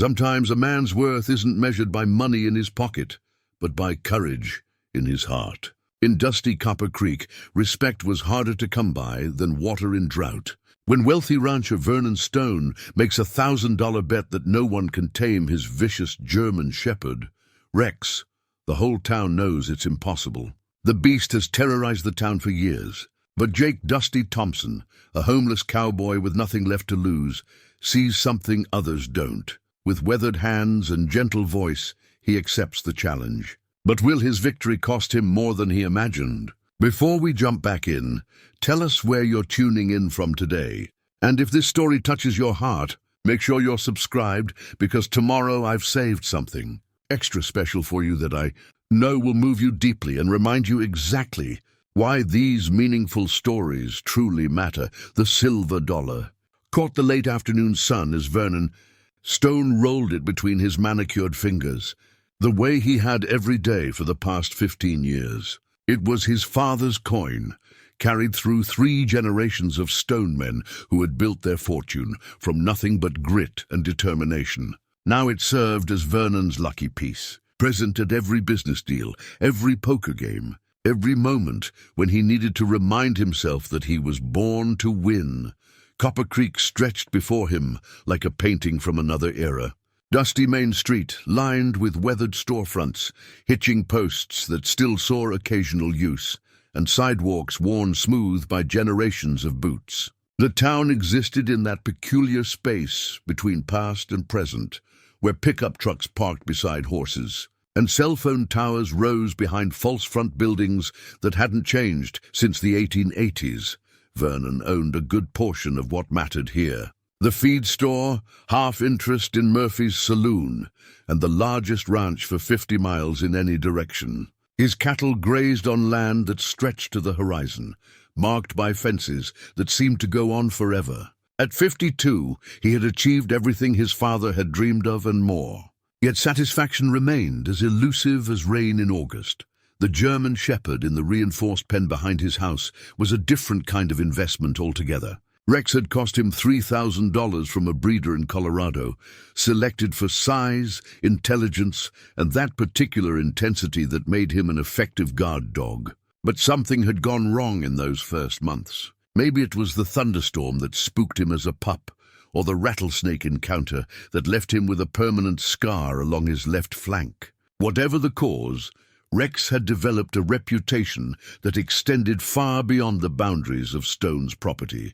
Sometimes a man's worth isn't measured by money in his pocket, but by courage in his heart. In dusty Copper Creek, respect was harder to come by than water in drought. When wealthy rancher Vernon Stone makes a $1,000 bet that no one can tame his vicious German shepherd, Rex, the whole town knows it's impossible. The beast has terrorized the town for years. But Jake Dusty Thompson, a homeless cowboy with nothing left to lose, sees something others don't. With weathered hands and gentle voice, he accepts the challenge. But will his victory cost him more than he imagined? Before we jump back in, tell us where you're tuning in from today. And if this story touches your heart, make sure you're subscribed, because tomorrow I've saved something extra special for you that I know will move you deeply and remind you exactly why these meaningful stories truly matter. The silver dollar caught the late afternoon sun as Vernon Stone rolled it between his manicured fingers, the way he had every day for the past 15 years. It was his father's coin, carried through 3 generations of stone men who had built their fortune from nothing but grit and determination. Now it served as Vernon's lucky piece, present at every business deal, every poker game, every moment when he needed to remind himself that he was born to win. Copper Creek stretched before him like a painting from another era. Dusty Main Street, lined with weathered storefronts, hitching posts that still saw occasional use, and sidewalks worn smooth by generations of boots. The town existed in that peculiar space between past and present, where pickup trucks parked beside horses, and cell phone towers rose behind false front buildings that hadn't changed since the 1880s. Vernon owned a good portion of what mattered here. The feed store, half interest in Murphy's saloon, and the largest ranch for 50 miles in any direction. His cattle grazed on land that stretched to the horizon, marked by fences that seemed to go on forever. At 52, he had achieved everything his father had dreamed of and more. Yet satisfaction remained as elusive as rain in August. The German shepherd in the reinforced pen behind his house was a different kind of investment altogether. Rex had cost him $3,000 from a breeder in Colorado, selected for size, intelligence, and that particular intensity that made him an effective guard dog. But something had gone wrong in those first months. Maybe it was the thunderstorm that spooked him as a pup, or the rattlesnake encounter that left him with a permanent scar along his left flank. Whatever the cause, Rex had developed a reputation that extended far beyond the boundaries of Stone's property.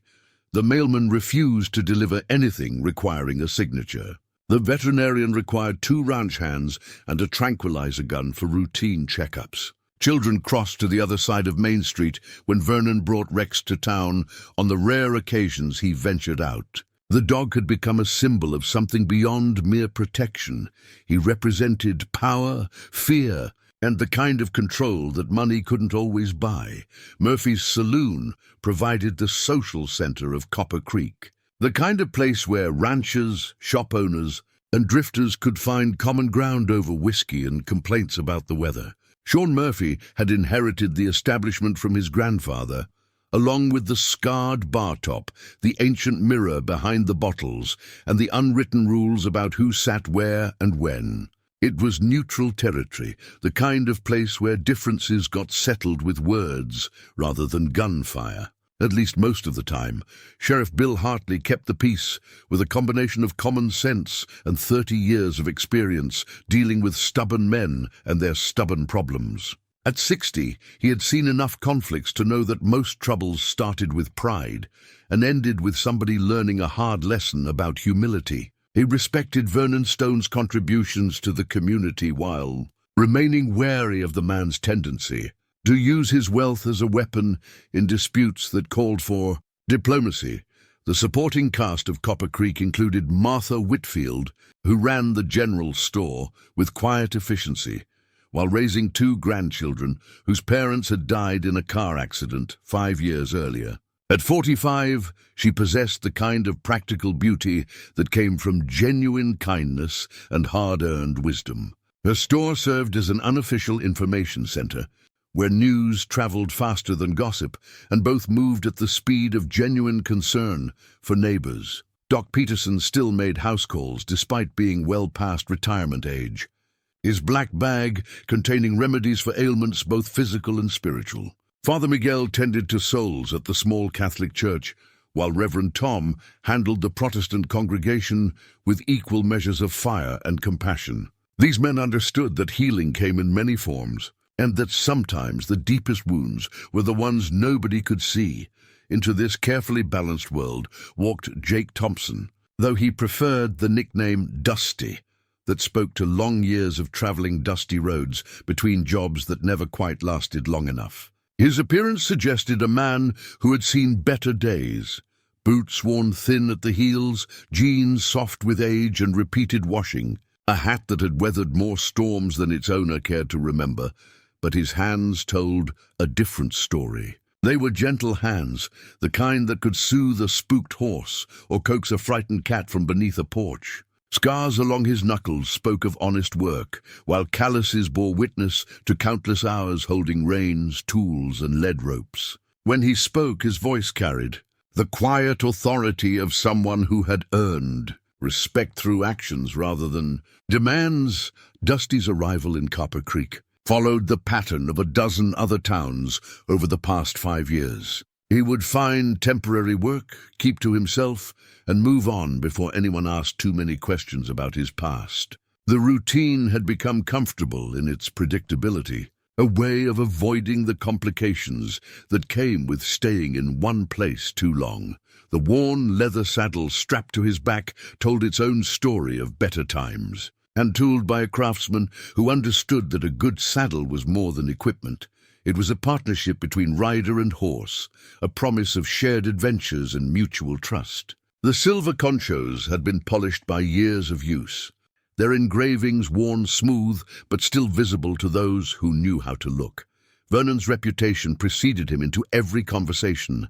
The mailman refused to deliver anything requiring a signature. The veterinarian required 2 ranch hands and a tranquilizer gun for routine checkups. Children crossed to the other side of Main Street when Vernon brought Rex to town on the rare occasions he ventured out. The dog had become a symbol of something beyond mere protection. He represented power, fear, and the kind of control that money couldn't always buy. Murphy's saloon provided the social center of Copper Creek, the kind of place where ranchers, shop owners, and drifters could find common ground over whiskey and complaints about the weather. Sean Murphy had inherited the establishment from his grandfather, along with the scarred bar top, the ancient mirror behind the bottles, and the unwritten rules about who sat where and when. It was neutral territory, the kind of place where differences got settled with words rather than gunfire. At least most of the time, Sheriff Bill Hartley kept the peace with a combination of common sense and 30 years of experience dealing with stubborn men and their stubborn problems. At 60, he had seen enough conflicts to know that most troubles started with pride and ended with somebody learning a hard lesson about humility. He respected Vernon Stone's contributions to the community while remaining wary of the man's tendency to use his wealth as a weapon in disputes that called for diplomacy. The supporting cast of Copper Creek included Martha Whitfield, who ran the general store with quiet efficiency, while raising 2 grandchildren whose parents had died in a car accident 5 years earlier. At 45, she possessed the kind of practical beauty that came from genuine kindness and hard-earned wisdom. Her store served as an unofficial information center, where news traveled faster than gossip, and both moved at the speed of genuine concern for neighbors. Doc Peterson still made house calls despite being well past retirement age, his black bag containing remedies for ailments both physical and spiritual. Father Miguel tended to souls at the small Catholic church, while Reverend Tom handled the Protestant congregation with equal measures of fire and compassion. These men understood that healing came in many forms, and that sometimes the deepest wounds were the ones nobody could see. Into this carefully balanced world walked Jake Thompson, though he preferred the nickname Dusty, that spoke to long years of traveling dusty roads between jobs that never quite lasted long enough. His appearance suggested a man who had seen better days. Boots worn thin at the heels, jeans soft with age and repeated washing, a hat that had weathered more storms than its owner cared to remember, but his hands told a different story. They were gentle hands, the kind that could soothe a spooked horse or coax a frightened cat from beneath a porch. Scars along his knuckles spoke of honest work, while calluses bore witness to countless hours holding reins, tools, and lead ropes. When he spoke, his voice carried the quiet authority of someone who had earned respect through actions rather than demands. Dusty's arrival in Copper Creek followed the pattern of a dozen other towns over the past 5 years. He would find temporary work, keep to himself, and move on before anyone asked too many questions about his past. The routine had become comfortable in its predictability, a way of avoiding the complications that came with staying in one place too long. The worn leather saddle strapped to his back told its own story of better times. And tooled by a craftsman who understood that a good saddle was more than equipment. It was a partnership between rider and horse, a promise of shared adventures and mutual trust. The silver conchos had been polished by years of use, their engravings worn smooth but still visible to those who knew how to look. Vernon's reputation preceded him into every conversation,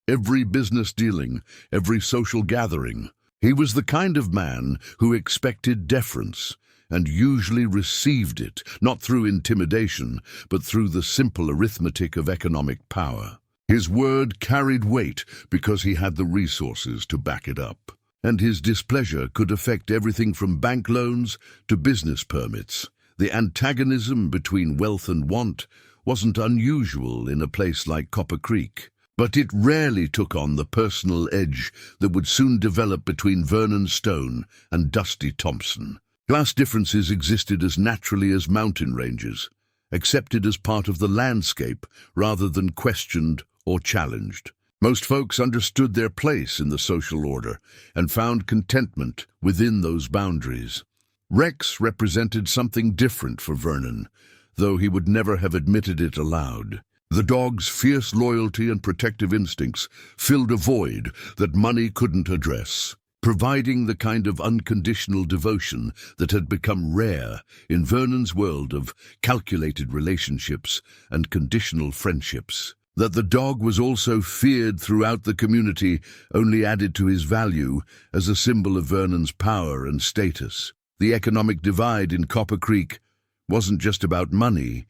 every business dealing, every social gathering. He was the kind of man who expected deference and usually received it, not through intimidation, but through the simple arithmetic of economic power. His word carried weight because he had the resources to back it up, and his displeasure could affect everything from bank loans to business permits. The antagonism between wealth and want wasn't unusual in a place like Copper Creek, but it rarely took on the personal edge that would soon develop between Vernon Stone and Dusty Thompson. Class differences existed as naturally as mountain ranges, accepted as part of the landscape rather than questioned or challenged. Most folks understood their place in the social order and found contentment within those boundaries. Rex represented something different for Vernon, though he would never have admitted it aloud. The dog's fierce loyalty and protective instincts filled a void that money couldn't address, providing the kind of unconditional devotion that had become rare in Vernon's world of calculated relationships and conditional friendships. That the dog was also feared throughout the community only added to his value as a symbol of Vernon's power and status. The economic divide in Copper Creek wasn't just about money.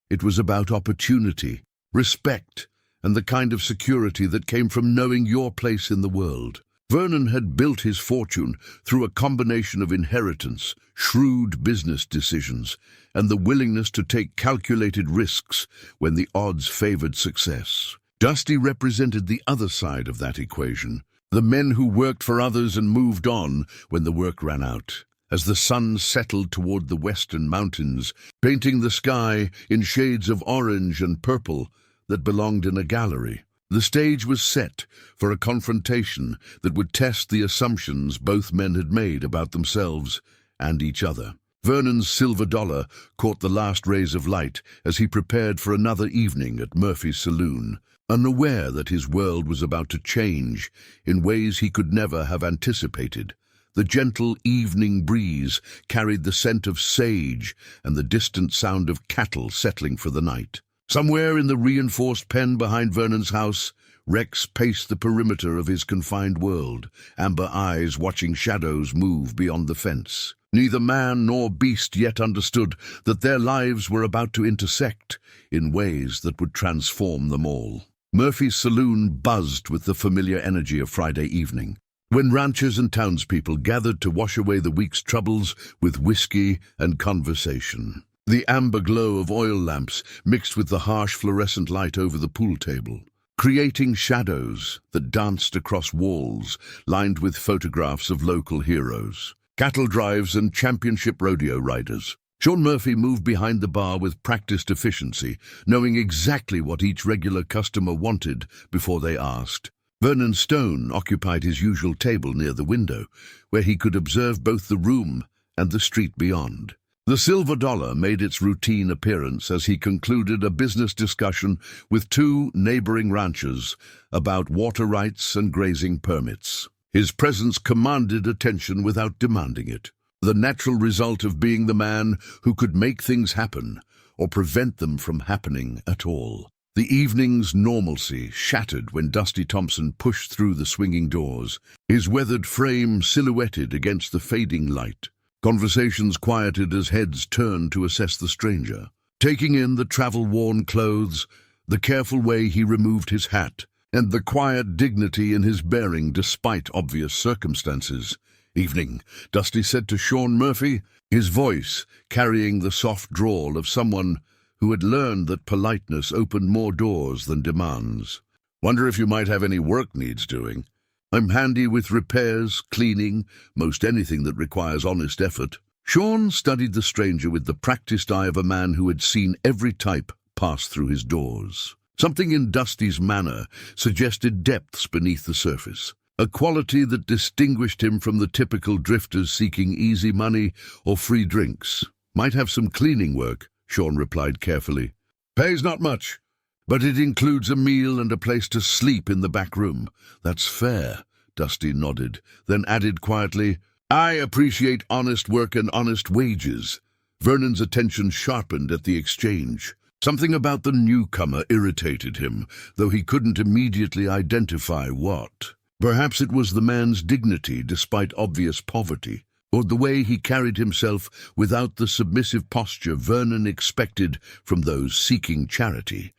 It was about opportunity, respect, and the kind of security that came from knowing your place in the world. Vernon had built his fortune through a combination of inheritance, shrewd business decisions, and the willingness to take calculated risks when the odds favored success. Dusty represented the other side of that equation, the men who worked for others and moved on when the work ran out. As the sun settled toward the western mountains, painting the sky in shades of orange and purple that belonged in a gallery, the stage was set for a confrontation that would test the assumptions both men had made about themselves and each other. Vernon's silver dollar caught the last rays of light as he prepared for another evening at Murphy's saloon, unaware that his world was about to change in ways he could never have anticipated. The gentle evening breeze carried the scent of sage and the distant sound of cattle settling for the night. Somewhere in the reinforced pen behind Vernon's house, Rex paced the perimeter of his confined world, amber eyes watching shadows move beyond the fence. Neither man nor beast yet understood that their lives were about to intersect in ways that would transform them all. Murphy's saloon buzzed with the familiar energy of Friday evening. when ranchers and townspeople gathered to wash away the week's troubles with whiskey and conversation. The amber glow of oil lamps mixed with the harsh fluorescent light over the pool table, creating shadows that danced across walls lined with photographs of local heroes, cattle drives and championship rodeo riders. Sean Murphy moved behind the bar with practiced efficiency, knowing exactly what each regular customer wanted before they asked. Vernon Stone occupied his usual table near the window, where he could observe both the room and the street beyond. The silver dollar made its routine appearance as he concluded a business discussion with two neighboring ranchers about water rights and grazing permits. His presence commanded attention without demanding it, the natural result of being the man who could make things happen or prevent them from happening at all. The evening's normalcy shattered when Dusty Thompson pushed through the swinging doors, his weathered frame silhouetted against the fading light. Conversations quieted as heads turned to assess the stranger, taking in the travel-worn clothes, the careful way he removed his hat, and the quiet dignity in his bearing despite obvious circumstances. "Evening," Dusty said to Sean Murphy, his voice carrying the soft drawl of someone who had learned that politeness opened more doors than demands. "Wonder if you might have any work needs doing. I'm handy with repairs, cleaning, most anything that requires honest effort." Sean studied the stranger with the practiced eye of a man who had seen every type pass through his doors. Something in Dusty's manner suggested depths beneath the surface, a quality that distinguished him from the typical drifters seeking easy money or free drinks. "Might have some cleaning work," Sean replied carefully. "Pays not much, but it includes a meal and a place to sleep in the back room." "That's fair," Dusty nodded, then added quietly, "I appreciate honest work and honest wages." Vernon's attention sharpened at the exchange. Something about the newcomer irritated him, though he couldn't immediately identify what. Perhaps it was the man's dignity despite obvious poverty, or the way he carried himself without the submissive posture Vernon expected from those seeking charity.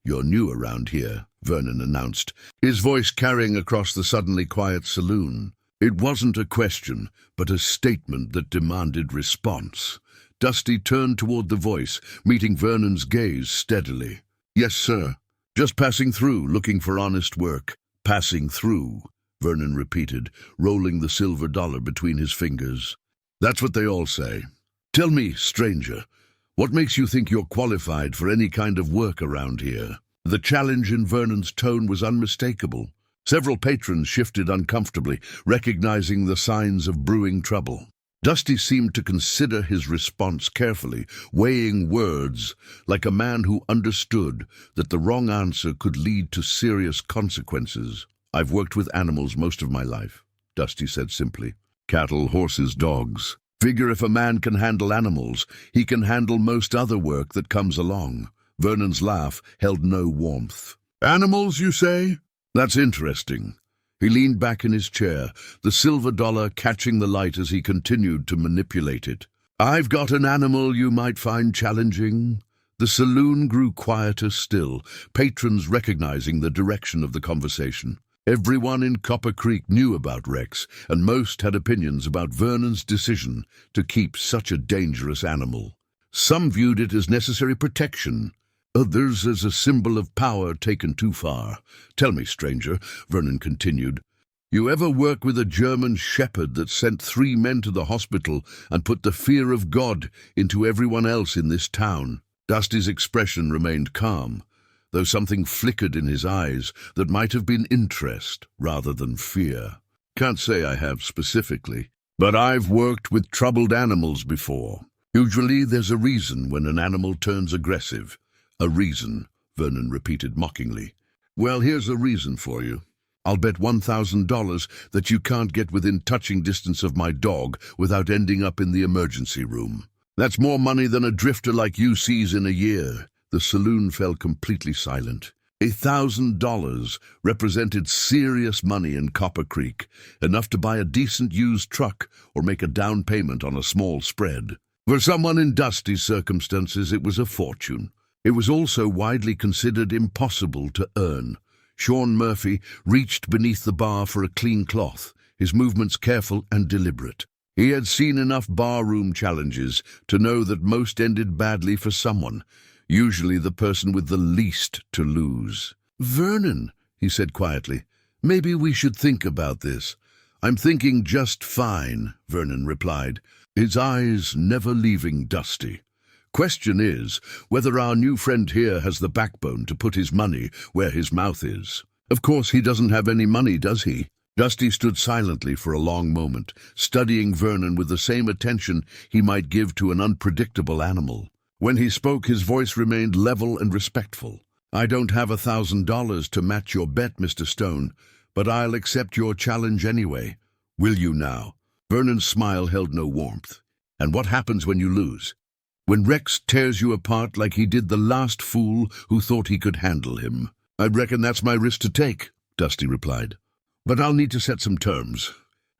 "You're new around here," Vernon announced, his voice carrying across the suddenly quiet saloon. It wasn't a question, but a statement that demanded response. Dusty turned toward the voice, meeting Vernon's gaze steadily. "Yes, sir. Just passing through, looking for honest work." "Passing through," Vernon repeated, rolling the silver dollar between his fingers. "That's what they all say. Tell me, stranger, what makes you think you're qualified for any kind of work around here?" The challenge in Vernon's tone was unmistakable. Several patrons shifted uncomfortably, recognizing the signs of brewing trouble. Dusty seemed to consider his response carefully, weighing words like a man who understood that the wrong answer could lead to serious consequences. "I've worked with animals most of my life," Dusty said simply. "Cattle, horses, dogs. Figure if a man can handle animals, he can handle most other work that comes along." Vernon's laugh held no warmth. "Animals, you say? That's interesting." He leaned back in his chair, the silver dollar catching the light as he continued to manipulate it. "I've got an animal you might find challenging." The saloon grew quieter still, patrons recognizing the direction of the conversation. Everyone in Copper Creek knew about Rex, and most had opinions about Vernon's decision to keep such a dangerous animal. Some viewed it as necessary protection, others as a symbol of power taken too far. "Tell me, stranger," Vernon continued, "you ever work with a German shepherd that sent 3 men to the hospital and put the fear of God into everyone else in this town?" Dusty's expression remained calm, though something flickered in his eyes that might have been interest rather than fear. "Can't say I have specifically, but I've worked with troubled animals before. Usually there's a reason when an animal turns aggressive." "A reason," Vernon repeated mockingly. "Well, here's a reason for you. I'll bet $1,000 that you can't get within touching distance of my dog without ending up in the emergency room. That's more money than a drifter like you sees in a year." The saloon fell completely silent. $1,000 represented serious money in Copper Creek, enough to buy a decent used truck or make a down payment on a small spread. For someone in Dusty's circumstances, it was a fortune. It was also widely considered impossible to earn. Sean Murphy reached beneath the bar for a clean cloth, his movements careful and deliberate. He had seen enough barroom challenges to know that most ended badly for someone, usually the person with the least to lose. "Vernon," he said quietly, "maybe we should think about this." "I'm thinking just fine," Vernon replied, his eyes never leaving Dusty. "Question is whether our new friend here has the backbone to put his money where his mouth is." "Of course he doesn't have any money, does he?" Dusty stood silently for a long moment, studying Vernon with the same attention he might give to an unpredictable animal. When he spoke, his voice remained level and respectful. "I don't have $1,000 to match your bet, Mr. Stone, but I'll accept your challenge anyway. Will you now?" Vernon's smile held no warmth. "And what happens when you lose?" "When Rex tears you apart like he did the last fool who thought he could handle him." "I reckon that's my risk to take," Dusty replied. "But I'll need to set some terms.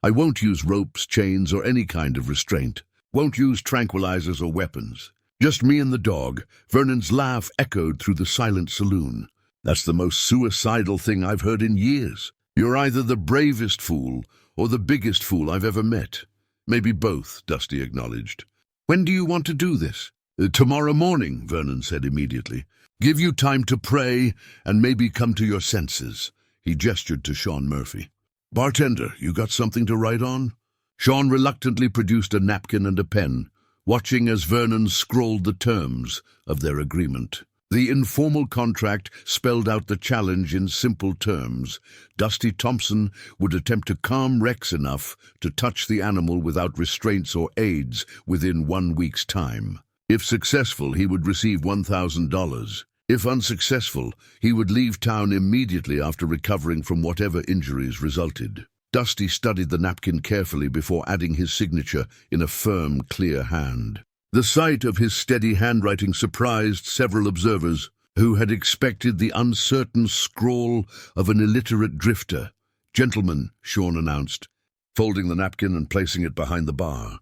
I won't use ropes, chains, or any kind of restraint. Won't use tranquilizers or weapons. Just me and the dog." Vernon's laugh echoed through the silent saloon. "That's the most suicidal thing I've heard in years. You're either the bravest fool or the biggest fool I've ever met." "Maybe both," Dusty acknowledged. "When do you want to do this?" "Tomorrow morning," Vernon said immediately. "Give you time to pray and maybe come to your senses." He gestured to Sean Murphy. "Bartender, you got something to write on?" Sean reluctantly produced a napkin and a pen, watching as Vernon scrawled the terms of their agreement. The informal contract spelled out the challenge in simple terms. Dusty Thompson would attempt to calm Rex enough to touch the animal without restraints or aids within 1 week's time. If successful, he would receive $1,000. If unsuccessful, he would leave town immediately after recovering from whatever injuries resulted. Dusty studied the napkin carefully before adding his signature in a firm, clear hand. The sight of his steady handwriting surprised several observers who had expected the uncertain scrawl of an illiterate drifter. "Gentlemen," Sean announced, folding the napkin and placing it behind the bar,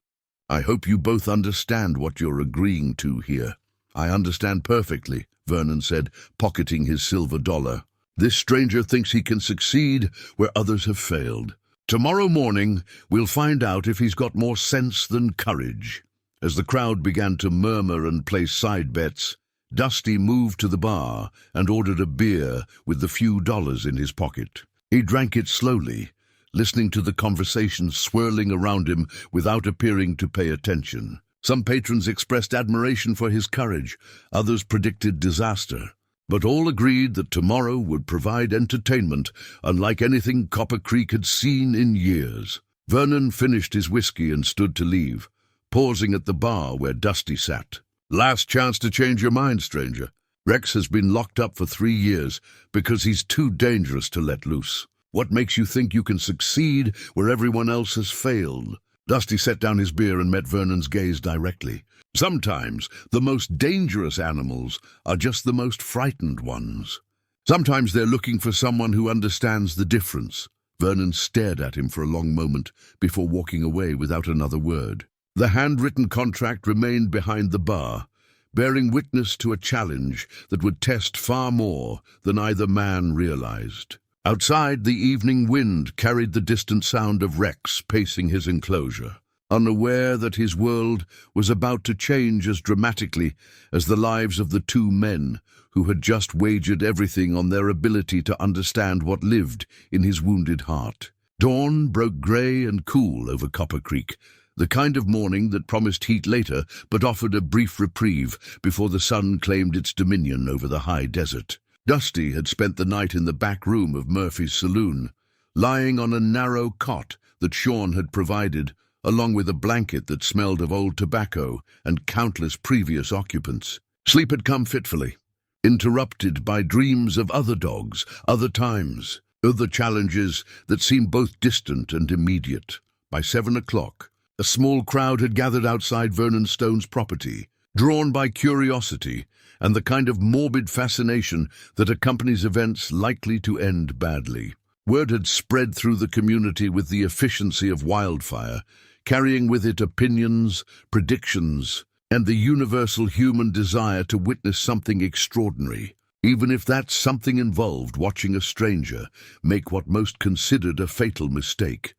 "I hope you both understand what you're agreeing to here." "I understand perfectly," Vernon said, pocketing his silver dollar. "This stranger thinks he can succeed where others have failed. Tomorrow morning, we'll find out if he's got more sense than courage." As the crowd began to murmur and place side bets, Dusty moved to the bar and ordered a beer with the few dollars in his pocket. He drank it slowly, listening to the conversation swirling around him without appearing to pay attention. Some patrons expressed admiration for his courage, others predicted disaster, but all agreed that tomorrow would provide entertainment unlike anything Copper Creek had seen in years. Vernon finished his whiskey and stood to leave, pausing at the bar where Dusty sat. "Last chance to change your mind, stranger. Rex has been locked up for 3 years because he's too dangerous to let loose. What makes you think you can succeed where everyone else has failed?" Dusty set down his beer and met Vernon's gaze directly. "Sometimes the most dangerous animals are just the most frightened ones. Sometimes they're looking for someone who understands the difference." Vernon stared at him for a long moment before walking away without another word. The handwritten contract remained behind the bar, bearing witness to a challenge that would test far more than either man realized. Outside, the evening wind carried the distant sound of Rex pacing his enclosure, unaware that his world was about to change as dramatically as the lives of the 2 men who had just wagered everything on their ability to understand what lived in his wounded heart. Dawn broke grey and cool over Copper Creek, the kind of morning that promised heat later but offered a brief reprieve before the sun claimed its dominion over the high desert. Dusty had spent the night in the back room of Murphy's saloon, lying on a narrow cot that Sean had provided, along with a blanket that smelled of old tobacco and countless previous occupants. Sleep had come fitfully, interrupted by dreams of other dogs, other times, other challenges that seemed both distant and immediate. By 7 o'clock, a small crowd had gathered outside Vernon Stone's property, drawn by curiosity and the kind of morbid fascination that accompanies events likely to end badly. Word had spread through the community with the efficiency of wildfire, carrying with it opinions, predictions, and the universal human desire to witness something extraordinary, even if that something involved watching a stranger make what most considered a fatal mistake.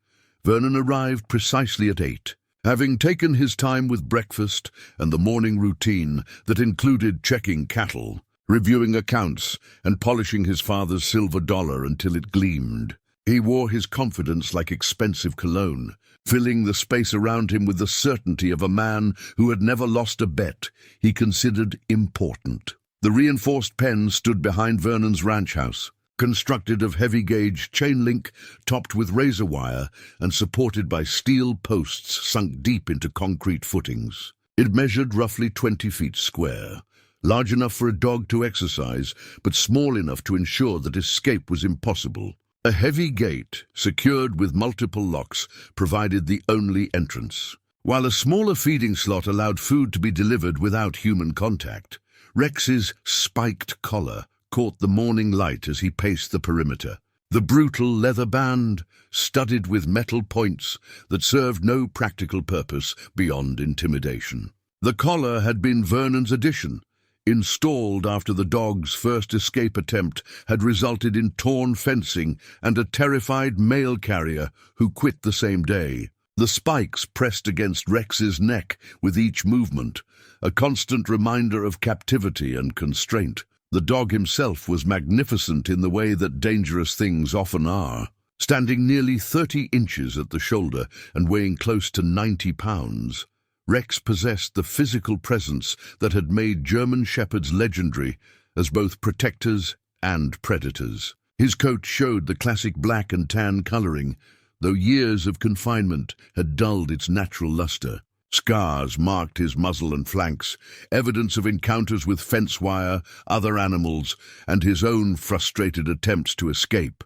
Vernon arrived precisely at 8. Having taken his time with breakfast and the morning routine that included checking cattle, reviewing accounts, and polishing his father's silver dollar until it gleamed, he wore his confidence like expensive cologne, filling the space around him with the certainty of a man who had never lost a bet he considered important. The reinforced pen stood behind Vernon's ranch house, constructed of heavy-gauge chain link topped with razor wire and supported by steel posts sunk deep into concrete footings. It measured roughly 20 feet square, large enough for a dog to exercise, but small enough to ensure that escape was impossible. A heavy gate, secured with multiple locks, provided the only entrance, while a smaller feeding slot allowed food to be delivered without human contact. Rex's spiked collar caught the morning light as he paced the perimeter. The brutal leather band, studded with metal points that served no practical purpose beyond intimidation. The collar had been Vernon's addition, installed after the dog's first escape attempt had resulted in torn fencing and a terrified mail carrier who quit the same day. The spikes pressed against Rex's neck with each movement, a constant reminder of captivity and constraint. The dog himself was magnificent in the way that dangerous things often are. Standing nearly 30 inches at the shoulder and weighing close to 90 pounds, Rex possessed the physical presence that had made German Shepherds legendary as both protectors and predators. His coat showed the classic black and tan coloring, though years of confinement had dulled its natural luster. Scars marked his muzzle and flanks, evidence of encounters with fence wire, other animals, and his own frustrated attempts to escape.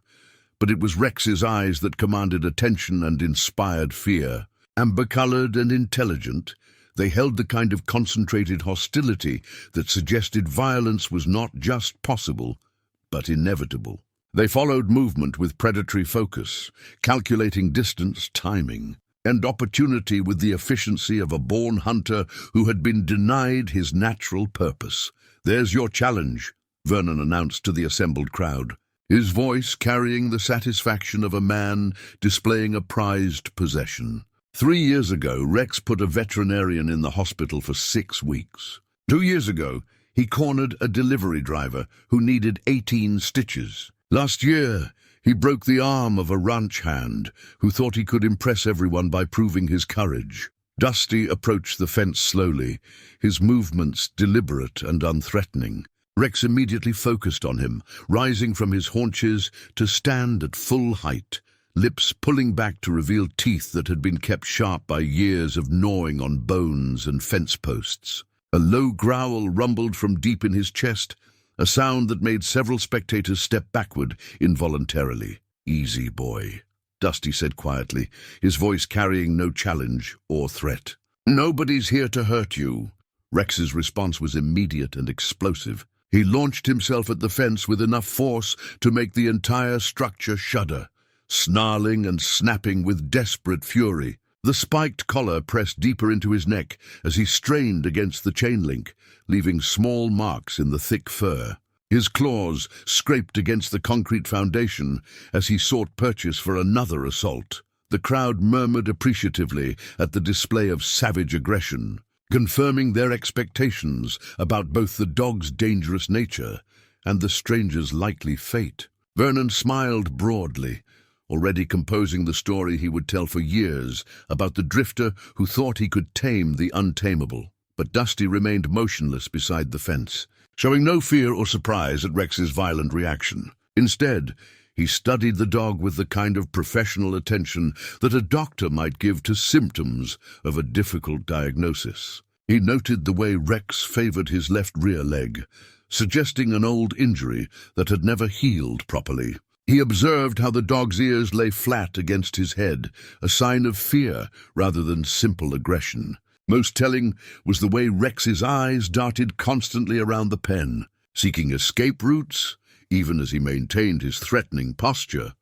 But it was Rex's eyes that commanded attention and inspired fear. Amber-colored and intelligent, they held the kind of concentrated hostility that suggested violence was not just possible, but inevitable. They followed movement with predatory focus, calculating distance, timing, and opportunity with the efficiency of a born hunter who had been denied his natural purpose. "There's your challenge," Vernon announced to the assembled crowd, his voice carrying the satisfaction of a man displaying a prized possession. 3 years ago, Rex put a veterinarian in the hospital for 6 weeks. 2 years ago, he cornered a delivery driver who needed 18 stitches. Last year, he broke the arm of a ranch hand who thought he could impress everyone by proving his courage. Dusty approached the fence slowly, his movements deliberate and unthreatening. Rex immediately focused on him, rising from his haunches to stand at full height, lips pulling back to reveal teeth that had been kept sharp by years of gnawing on bones and fence posts. A low growl rumbled from deep in his chest, a sound that made several spectators step backward involuntarily. "Easy, boy," Dusty said quietly, his voice carrying no challenge or threat. "Nobody's here to hurt you." Rex's response was immediate and explosive. He launched himself at the fence with enough force to make the entire structure shudder, snarling and snapping with desperate fury. The spiked collar pressed deeper into his neck as he strained against the chain link, leaving small marks in the thick fur. His claws scraped against the concrete foundation as he sought purchase for another assault. The crowd murmured appreciatively at the display of savage aggression, confirming their expectations about both the dog's dangerous nature and the stranger's likely fate. Vernon smiled broadly, already composing the story he would tell for years about the drifter who thought he could tame the untamable. But Dusty remained motionless beside the fence, showing no fear or surprise at Rex's violent reaction. Instead, he studied the dog with the kind of professional attention that a doctor might give to symptoms of a difficult diagnosis. He noted the way Rex favored his left rear leg, suggesting an old injury that had never healed properly. He observed how the dog's ears lay flat against his head, a sign of fear rather than simple aggression. Most telling was the way Rex's eyes darted constantly around the pen, seeking escape routes, even as he maintained his threatening posture.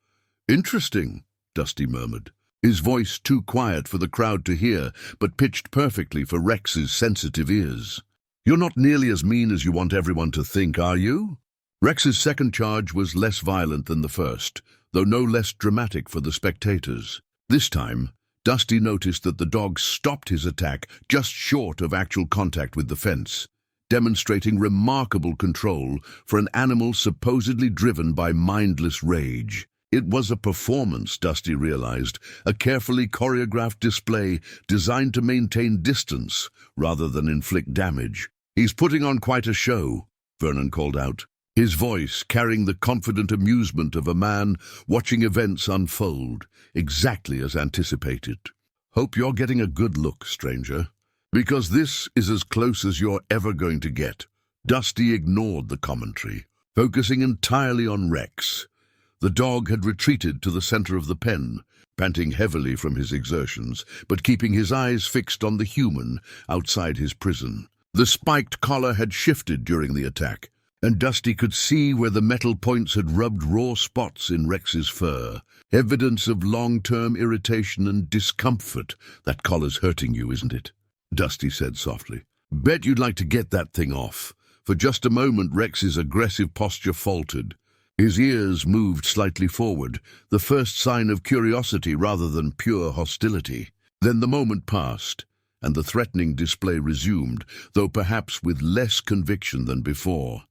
"Interesting," Dusty murmured, his voice too quiet for the crowd to hear, but pitched perfectly for Rex's sensitive ears. "You're not nearly as mean as you want everyone to think, are you?" Rex's second charge was less violent than the first, though no less dramatic for the spectators. This time, Dusty noticed that the dog stopped his attack just short of actual contact with the fence, demonstrating remarkable control for an animal supposedly driven by mindless rage. It was a performance, Dusty realized, a carefully choreographed display designed to maintain distance rather than inflict damage. "He's putting on quite a show," Vernon called out, his voice carrying the confident amusement of a man watching events unfold, exactly as anticipated. "Hope you're getting a good look, stranger, because this is as close as you're ever going to get." Dusty ignored the commentary, focusing entirely on Rex. The dog had retreated to the center of the pen, panting heavily from his exertions, but keeping his eyes fixed on the human outside his prison. The spiked collar had shifted during the attack, and Dusty could see where the metal points had rubbed raw spots in Rex's fur, evidence of long-term irritation and discomfort. "That collar's hurting you, isn't it?" Dusty said softly. "Bet you'd like to get that thing off." For just a moment, Rex's aggressive posture faltered. His ears moved slightly forward, the first sign of curiosity rather than pure hostility. Then the moment passed, and the threatening display resumed, though perhaps with less conviction than before.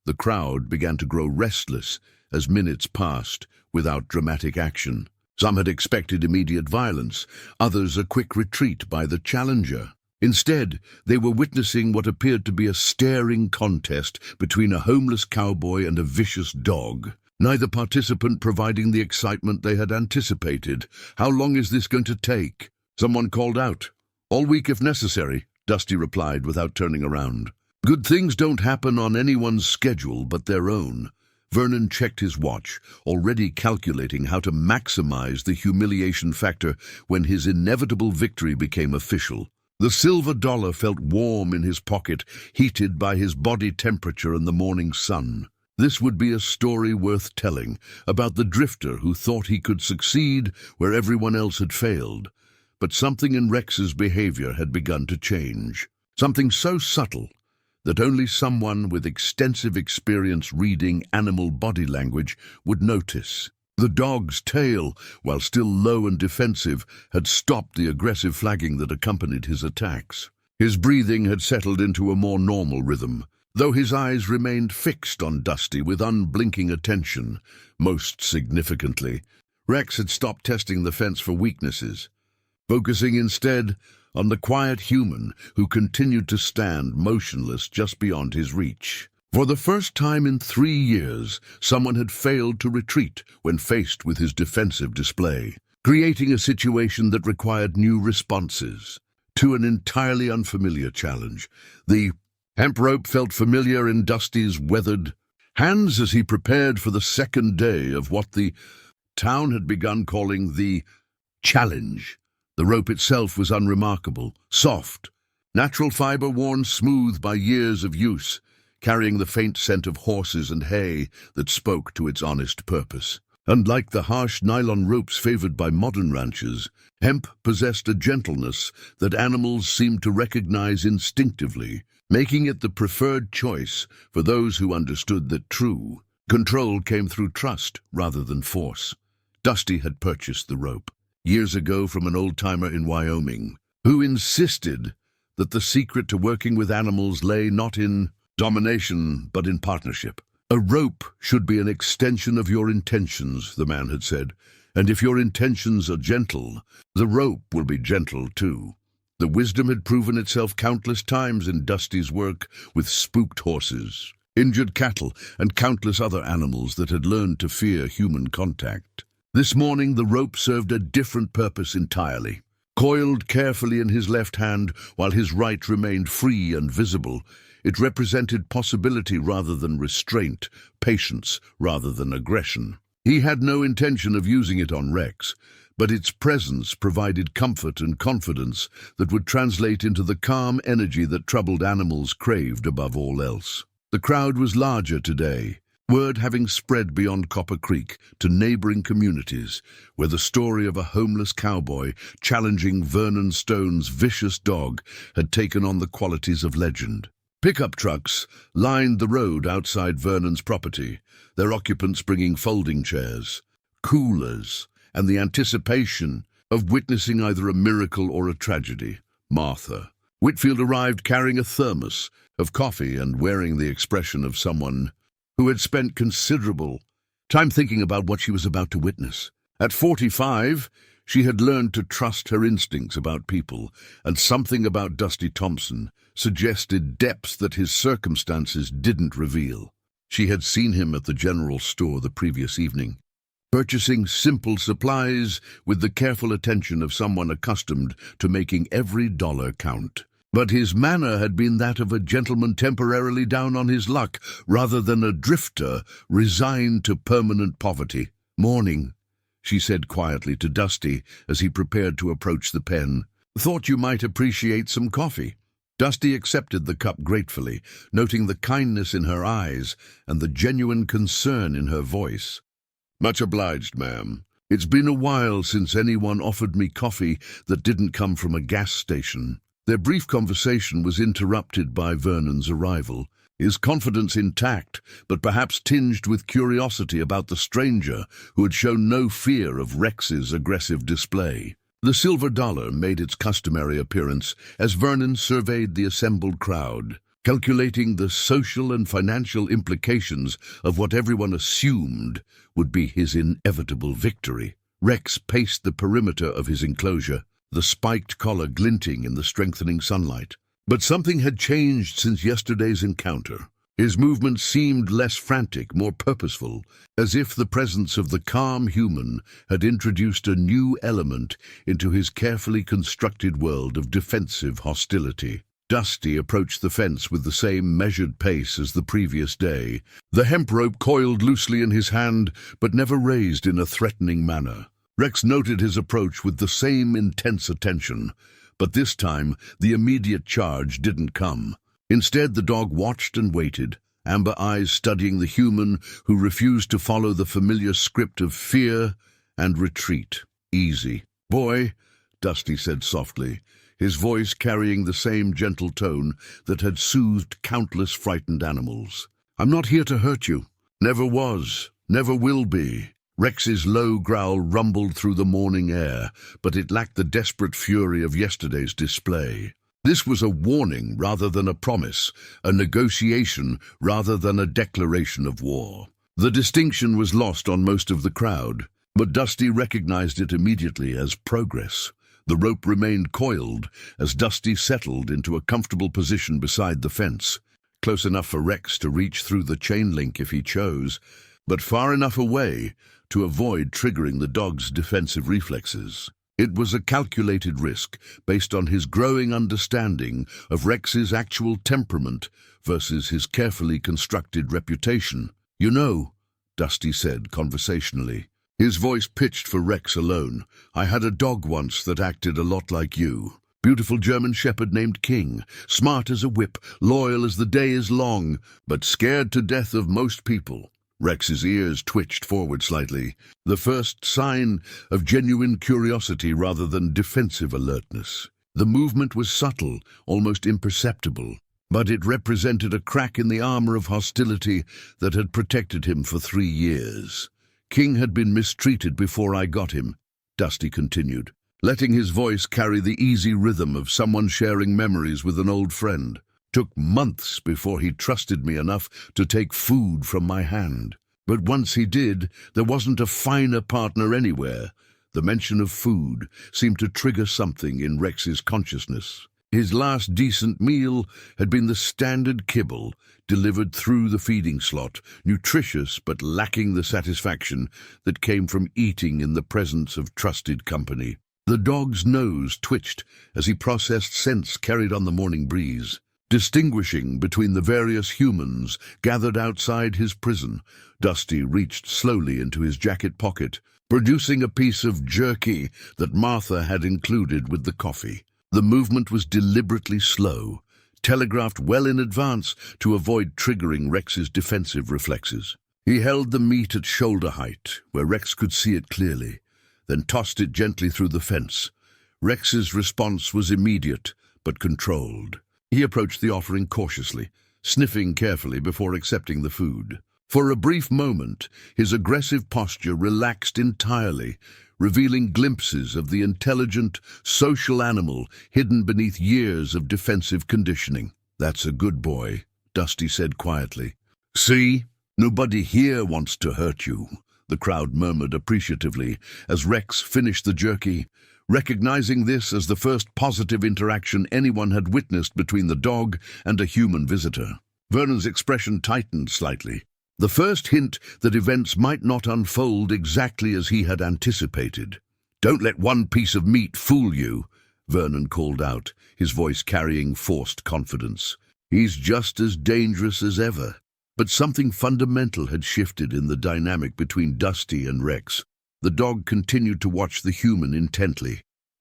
The crowd began to grow restless as minutes passed without dramatic action. Some had expected immediate violence, others a quick retreat by the challenger. Instead, they were witnessing what appeared to be a staring contest between a homeless cowboy and a vicious dog, neither participant providing the excitement they had anticipated. "How long is this going to take?" someone called out. "All week if necessary," Dusty replied without turning around. Good things don't happen on anyone's schedule but their own. Vernon checked his watch, already calculating how to maximize the humiliation factor when his inevitable victory became official. The silver dollar felt warm in his pocket, heated by his body temperature and the morning sun. This would be a story worth telling, about the drifter who thought he could succeed where everyone else had failed. But something in Rex's behavior had begun to change. Something so subtle that only someone with extensive experience reading animal body language would notice. The dog's tail, while still low and defensive, had stopped the aggressive flagging that accompanied his attacks. His breathing had settled into a more normal rhythm, though his eyes remained fixed on Dusty with unblinking attention. Most significantly, Rex had stopped testing the fence for weaknesses, focusing instead on the quiet human who continued to stand motionless just beyond his reach. For the first time in 3 years, someone had failed to retreat when faced with his defensive display, creating a situation that required new responses to an entirely unfamiliar challenge. The hemp rope felt familiar in Dusty's weathered hands as he prepared for the second day of what the town had begun calling the challenge. The rope itself was unremarkable, soft, natural fiber worn smooth by years of use, carrying the faint scent of horses and hay that spoke to its honest purpose. Unlike the harsh nylon ropes favored by modern ranchers, hemp possessed a gentleness that animals seemed to recognize instinctively, making it the preferred choice for those who understood that true control came through trust rather than force. Dusty had purchased the rope years ago from an old-timer in Wyoming, who insisted that the secret to working with animals lay not in domination, but in partnership. "A rope should be an extension of your intentions," the man had said, "and if your intentions are gentle, the rope will be gentle too." The wisdom had proven itself countless times in Dusty's work with spooked horses, injured cattle, and countless other animals that had learned to fear human contact. This morning the rope served a different purpose entirely. Coiled carefully in his left hand while his right remained free and visible, it represented possibility rather than restraint, patience rather than aggression. He had no intention of using it on Rex, but its presence provided comfort and confidence that would translate into the calm energy that troubled animals craved above all else. The crowd was larger today, word having spread beyond Copper Creek to neighboring communities, where the story of a homeless cowboy challenging Vernon Stone's vicious dog had taken on the qualities of legend. Pickup trucks lined the road outside Vernon's property, their occupants bringing folding chairs, coolers, and the anticipation of witnessing either a miracle or a tragedy. Martha. Whitfield arrived carrying a thermos of coffee and wearing the expression of someone who had spent considerable time thinking about what she was about to witness. At 45, she had learned to trust her instincts about people, and something about Dusty Thompson suggested depths that his circumstances didn't reveal. She had seen him at the general store the previous evening, purchasing simple supplies with the careful attention of someone accustomed to making every dollar count. But his manner had been that of a gentleman temporarily down on his luck, rather than a drifter resigned to permanent poverty. "Morning," she said quietly to Dusty as he prepared to approach the pen. "Thought you might appreciate some coffee." Dusty accepted the cup gratefully, noting the kindness in her eyes and the genuine concern in her voice. "Much obliged, ma'am. It's been a while since anyone offered me coffee that didn't come from a gas station." Their brief conversation was interrupted by Vernon's arrival, his confidence intact, but perhaps tinged with curiosity about the stranger who had shown no fear of Rex's aggressive display. The silver dollar made its customary appearance as Vernon surveyed the assembled crowd, calculating the social and financial implications of what everyone assumed would be his inevitable victory. Rex paced the perimeter of his enclosure, the spiked collar glinting in the strengthening sunlight. But something had changed since yesterday's encounter. His movements seemed less frantic, more purposeful, as if the presence of the calm human had introduced a new element into his carefully constructed world of defensive hostility. Dusty approached the fence with the same measured pace as the previous day, the hemp rope coiled loosely in his hand, but never raised in a threatening manner. Rex noted his approach with the same intense attention, but this time the immediate charge didn't come. Instead, the dog watched and waited, amber eyes studying the human who refused to follow the familiar script of fear and retreat. "Easy, boy," Dusty said softly, his voice carrying the same gentle tone that had soothed countless frightened animals. "I'm not here to hurt you. Never was, never will be." Rex's low growl rumbled through the morning air, but it lacked the desperate fury of yesterday's display. This was a warning rather than a promise, a negotiation rather than a declaration of war. The distinction was lost on most of the crowd, but Dusty recognized it immediately as progress. The rope remained coiled as Dusty settled into a comfortable position beside the fence, close enough for Rex to reach through the chain link if he chose, but far enough away to avoid triggering the dog's defensive reflexes. It was a calculated risk based on his growing understanding of Rex's actual temperament versus his carefully constructed reputation. "You know," Dusty said conversationally, his voice pitched for Rex alone, "I had a dog once that acted a lot like you. Beautiful German shepherd named King, smart as a whip, loyal as the day is long, but scared to death of most people." Rex's ears twitched forward slightly, the first sign of genuine curiosity rather than defensive alertness. The movement was subtle, almost imperceptible, but it represented a crack in the armor of hostility that had protected him for 3 years. "King had been mistreated before I got him," Dusty continued, letting his voice carry the easy rhythm of someone sharing memories with an old friend. "Took months before he trusted me enough to take food from my hand. But once he did, there wasn't a finer partner anywhere." The mention of food seemed to trigger something in Rex's consciousness. His last decent meal had been the standard kibble delivered through the feeding slot, nutritious but lacking the satisfaction that came from eating in the presence of trusted company. The dog's nose twitched as he processed scents carried on the morning breeze. Distinguishing between the various humans gathered outside his prison, Dusty reached slowly into his jacket pocket, producing a piece of jerky that Martha had included with the coffee. The movement was deliberately slow, telegraphed well in advance to avoid triggering Rex's defensive reflexes. He held the meat at shoulder height, where Rex could see it clearly, then tossed it gently through the fence. Rex's response was immediate, but controlled. He approached the offering cautiously, sniffing carefully before accepting the food. For a brief moment, his aggressive posture relaxed entirely, revealing glimpses of the intelligent, social animal hidden beneath years of defensive conditioning. "That's a good boy," Dusty said quietly. "See? Nobody here wants to hurt you," the crowd murmured appreciatively as Rex finished the jerky, recognizing this as the first positive interaction anyone had witnessed between the dog and a human visitor. Vernon's expression tightened slightly, the first hint that events might not unfold exactly as he had anticipated. "Don't let one piece of meat fool you," Vernon called out, his voice carrying forced confidence. "He's just as dangerous as ever." But something fundamental had shifted in the dynamic between Dusty and Rex. The dog continued to watch the human intently,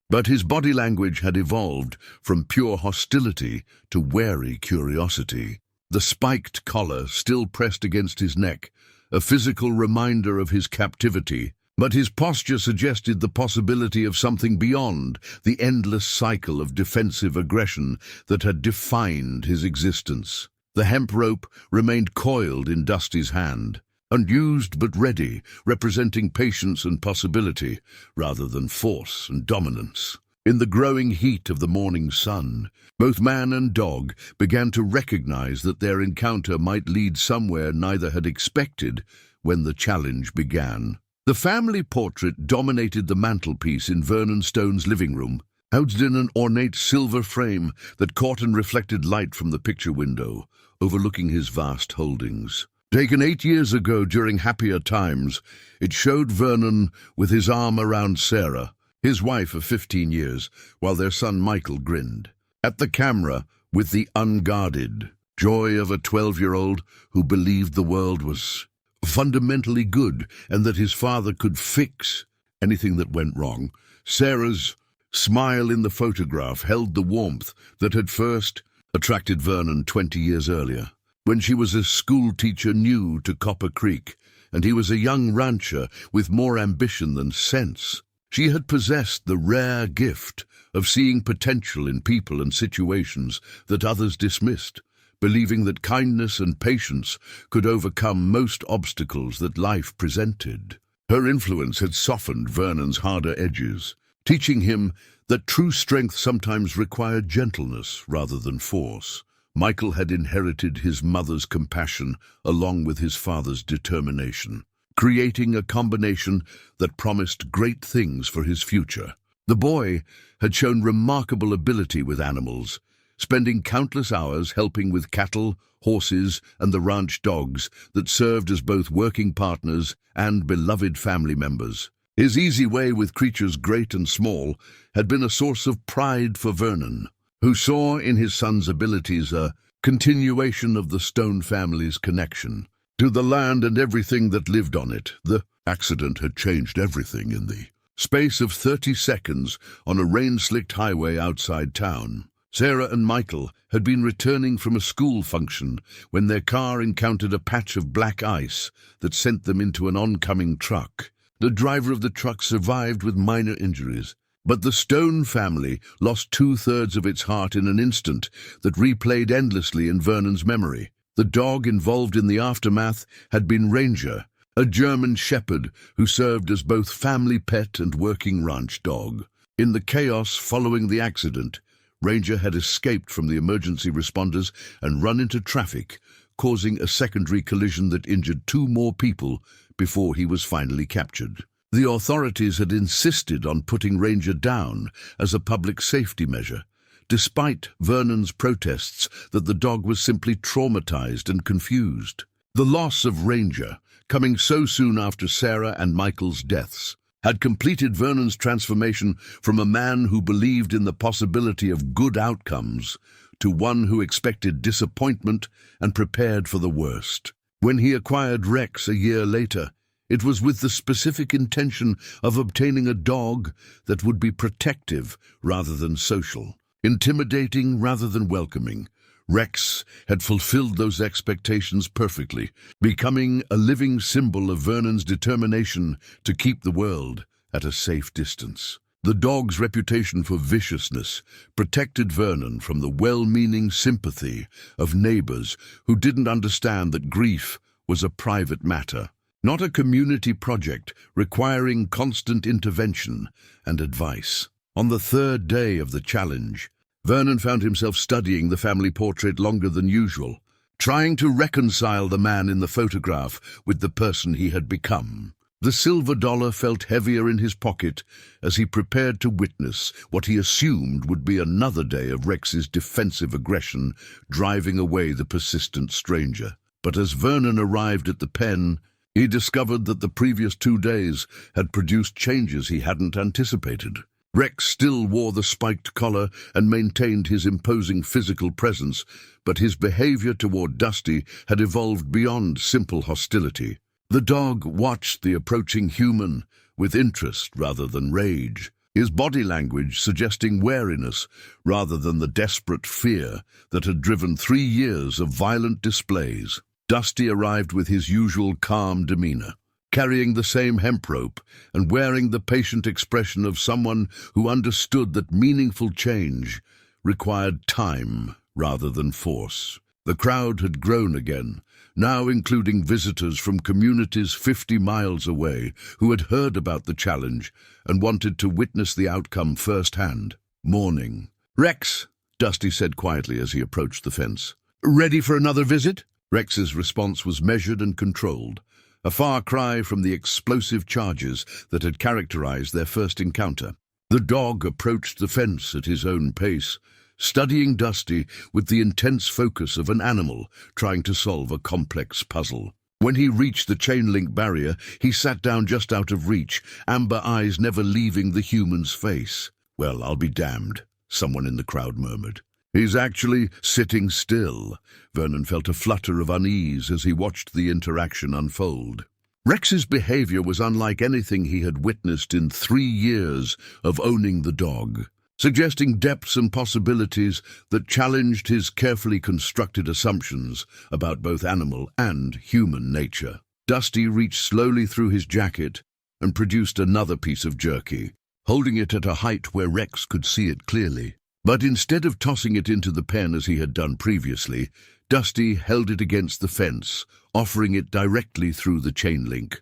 but his body language had evolved from pure hostility to wary curiosity. The spiked collar still pressed against his neck, a physical reminder of his captivity, but his posture suggested the possibility of something beyond the endless cycle of defensive aggression that had defined his existence. The hemp rope remained coiled in Dusty's hand, unused but ready, representing patience and possibility rather than force and dominance. In the growing heat of the morning sun, both man and dog began to recognize that their encounter might lead somewhere neither had expected when the challenge began. The family portrait dominated the mantelpiece in Vernon Stone's living room, housed in an ornate silver frame that caught and reflected light from the picture window, overlooking his vast holdings. Taken 8 years ago during happier times, it showed Vernon with his arm around Sarah, his wife of 15 years, while their son Michael grinned at the camera with the unguarded joy of a 12-year-old who believed the world was fundamentally good and that his father could fix anything that went wrong. Sarah's smile in the photograph held the warmth that had first attracted Vernon 20 years earlier, when she was a school teacher new to Copper Creek, and he was a young rancher with more ambition than sense. She had possessed the rare gift of seeing potential in people and situations that others dismissed, believing that kindness and patience could overcome most obstacles that life presented. Her influence had softened Vernon's harder edges, teaching him that true strength sometimes required gentleness rather than force. Michael had inherited his mother's compassion along with his father's determination, creating a combination that promised great things for his future. The boy had shown remarkable ability with animals, spending countless hours helping with cattle, horses, and the ranch dogs that served as both working partners and beloved family members. His easy way with creatures great and small had been a source of pride for Vernon, who saw in his son's abilities a continuation of the Stone family's connection to the land and everything that lived on it. The accident had changed everything in the space of 30 seconds on a rain-slicked highway outside town. Sarah and Michael had been returning from a school function when their car encountered a patch of black ice that sent them into an oncoming truck. The driver of the truck survived with minor injuries, but the Stone family lost 2/3 of its heart in an instant that replayed endlessly in Vernon's memory. The dog involved in the aftermath had been Ranger, a German shepherd who served as both family pet and working ranch dog. In the chaos following the accident, Ranger had escaped from the emergency responders and run into traffic, causing a secondary collision that injured 2 more people before he was finally captured. The authorities had insisted on putting Ranger down as a public safety measure, despite Vernon's protests that the dog was simply traumatized and confused. The loss of Ranger, coming so soon after Sarah and Michael's deaths, had completed Vernon's transformation from a man who believed in the possibility of good outcomes to one who expected disappointment and prepared for the worst. When he acquired Rex a year later, it was with the specific intention of obtaining a dog that would be protective rather than social, intimidating rather than welcoming. Rex had fulfilled those expectations perfectly, becoming a living symbol of Vernon's determination to keep the world at a safe distance. The dog's reputation for viciousness protected Vernon from the well-meaning sympathy of neighbors who didn't understand that grief was a private matter, not a community project requiring constant intervention and advice. On the third day of the challenge, Vernon found himself studying the family portrait longer than usual, trying to reconcile the man in the photograph with the person he had become. The silver dollar felt heavier in his pocket as he prepared to witness what he assumed would be another day of Rex's defensive aggression driving away the persistent stranger. But as Vernon arrived at the pen, he discovered that the previous 2 days had produced changes he hadn't anticipated. Rex still wore the spiked collar and maintained his imposing physical presence, but his behavior toward Dusty had evolved beyond simple hostility. The dog watched the approaching human with interest rather than rage, his body language suggesting wariness rather than the desperate fear that had driven 3 years of violent displays. Dusty arrived with his usual calm demeanor, carrying the same hemp rope and wearing the patient expression of someone who understood that meaningful change required time rather than force. The crowd had grown again, now including visitors from communities 50 miles away who had heard about the challenge and wanted to witness the outcome firsthand. Morning. "Rex," Dusty said quietly as he approached the fence. "Ready for another visit?" Rex's response was measured and controlled, a far cry from the explosive charges that had characterized their first encounter. The dog approached the fence at his own pace, studying Dusty with the intense focus of an animal trying to solve a complex puzzle. When he reached the chain-link barrier, he sat down just out of reach, amber eyes never leaving the human's face. "Well, I'll be damned," someone in the crowd murmured. "He's actually sitting still." Vernon felt a flutter of unease as he watched the interaction unfold. Rex's behavior was unlike anything he had witnessed in 3 years of owning the dog, suggesting depths and possibilities that challenged his carefully constructed assumptions about both animal and human nature. Dusty reached slowly through his jacket and produced another piece of jerky, holding it at a height where Rex could see it clearly. But instead of tossing it into the pen as he had done previously, Dusty held it against the fence, offering it directly through the chain link.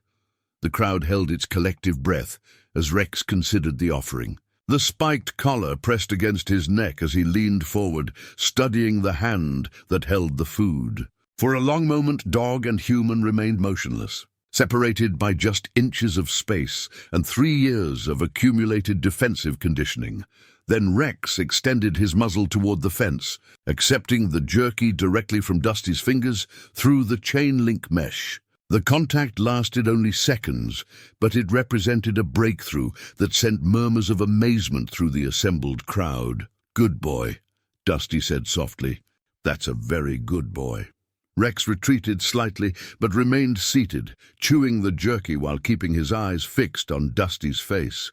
The crowd held its collective breath as Rex considered the offering. The spiked collar pressed against his neck as he leaned forward, studying the hand that held the food. For a long moment, dog and human remained motionless, separated by just inches of space and 3 years of accumulated defensive conditioning. Then Rex extended his muzzle toward the fence, accepting the jerky directly from Dusty's fingers through the chain-link mesh. The contact lasted only seconds, but it represented a breakthrough that sent murmurs of amazement through the assembled crowd. "Good boy," Dusty said softly. "That's a very good boy." Rex retreated slightly, but remained seated, chewing the jerky while keeping his eyes fixed on Dusty's face.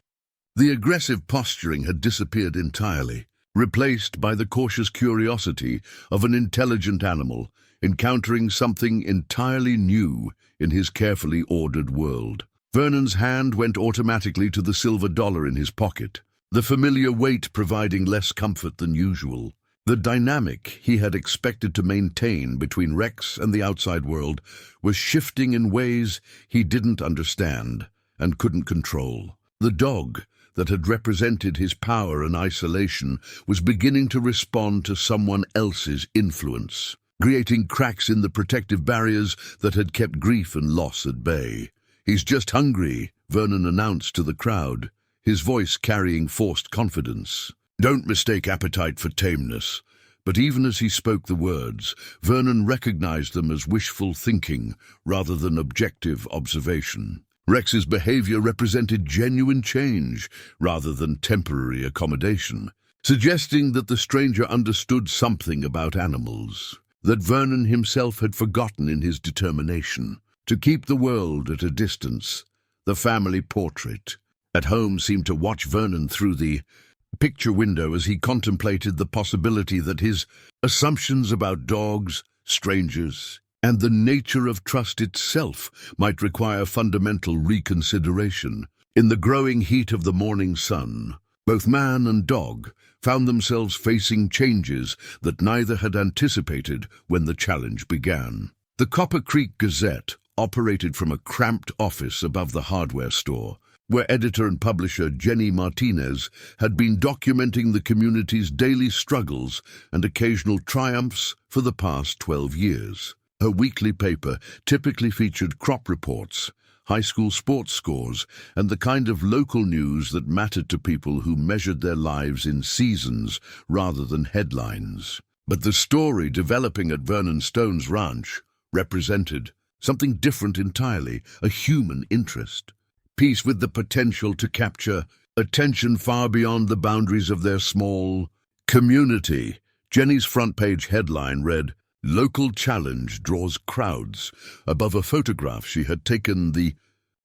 The aggressive posturing had disappeared entirely, replaced by the cautious curiosity of an intelligent animal encountering something entirely new in his carefully ordered world. Vernon's hand went automatically to the silver dollar in his pocket, the familiar weight providing less comfort than usual. The dynamic he had expected to maintain between Rex and the outside world was shifting in ways he didn't understand and couldn't control. The dog that had represented his power and isolation was beginning to respond to someone else's influence, creating cracks in the protective barriers that had kept grief and loss at bay. "He's just hungry," Vernon announced to the crowd, his voice carrying forced confidence. Don't mistake appetite for tameness. But even as he spoke the words, Vernon recognized them as wishful thinking rather than objective observation. Rex's behavior represented genuine change rather than temporary accommodation, suggesting that the stranger understood something about animals that Vernon himself had forgotten in his determination to keep the world at a distance. The family portrait at home seemed to watch Vernon through the picture window as he contemplated the possibility that his assumptions about dogs, strangers, and the nature of trust itself might require fundamental reconsideration. In the growing heat of the morning sun, both man and dog found themselves facing changes that neither had anticipated when the challenge began. The Copper Creek Gazette operated from a cramped office above the hardware store, where editor and publisher Jenny Martinez had been documenting the community's daily struggles and occasional triumphs for the past 12 years. Her weekly paper typically featured crop reports, high school sports scores, and the kind of local news that mattered to people who measured their lives in seasons rather than headlines. But the story developing at Vernon Stone's ranch represented something different entirely, a human interest. Piece with the potential to capture attention far beyond the boundaries of their small community. Jenny's front-page headline read, "Local Challenge Draws Crowds," above a photograph she had taken the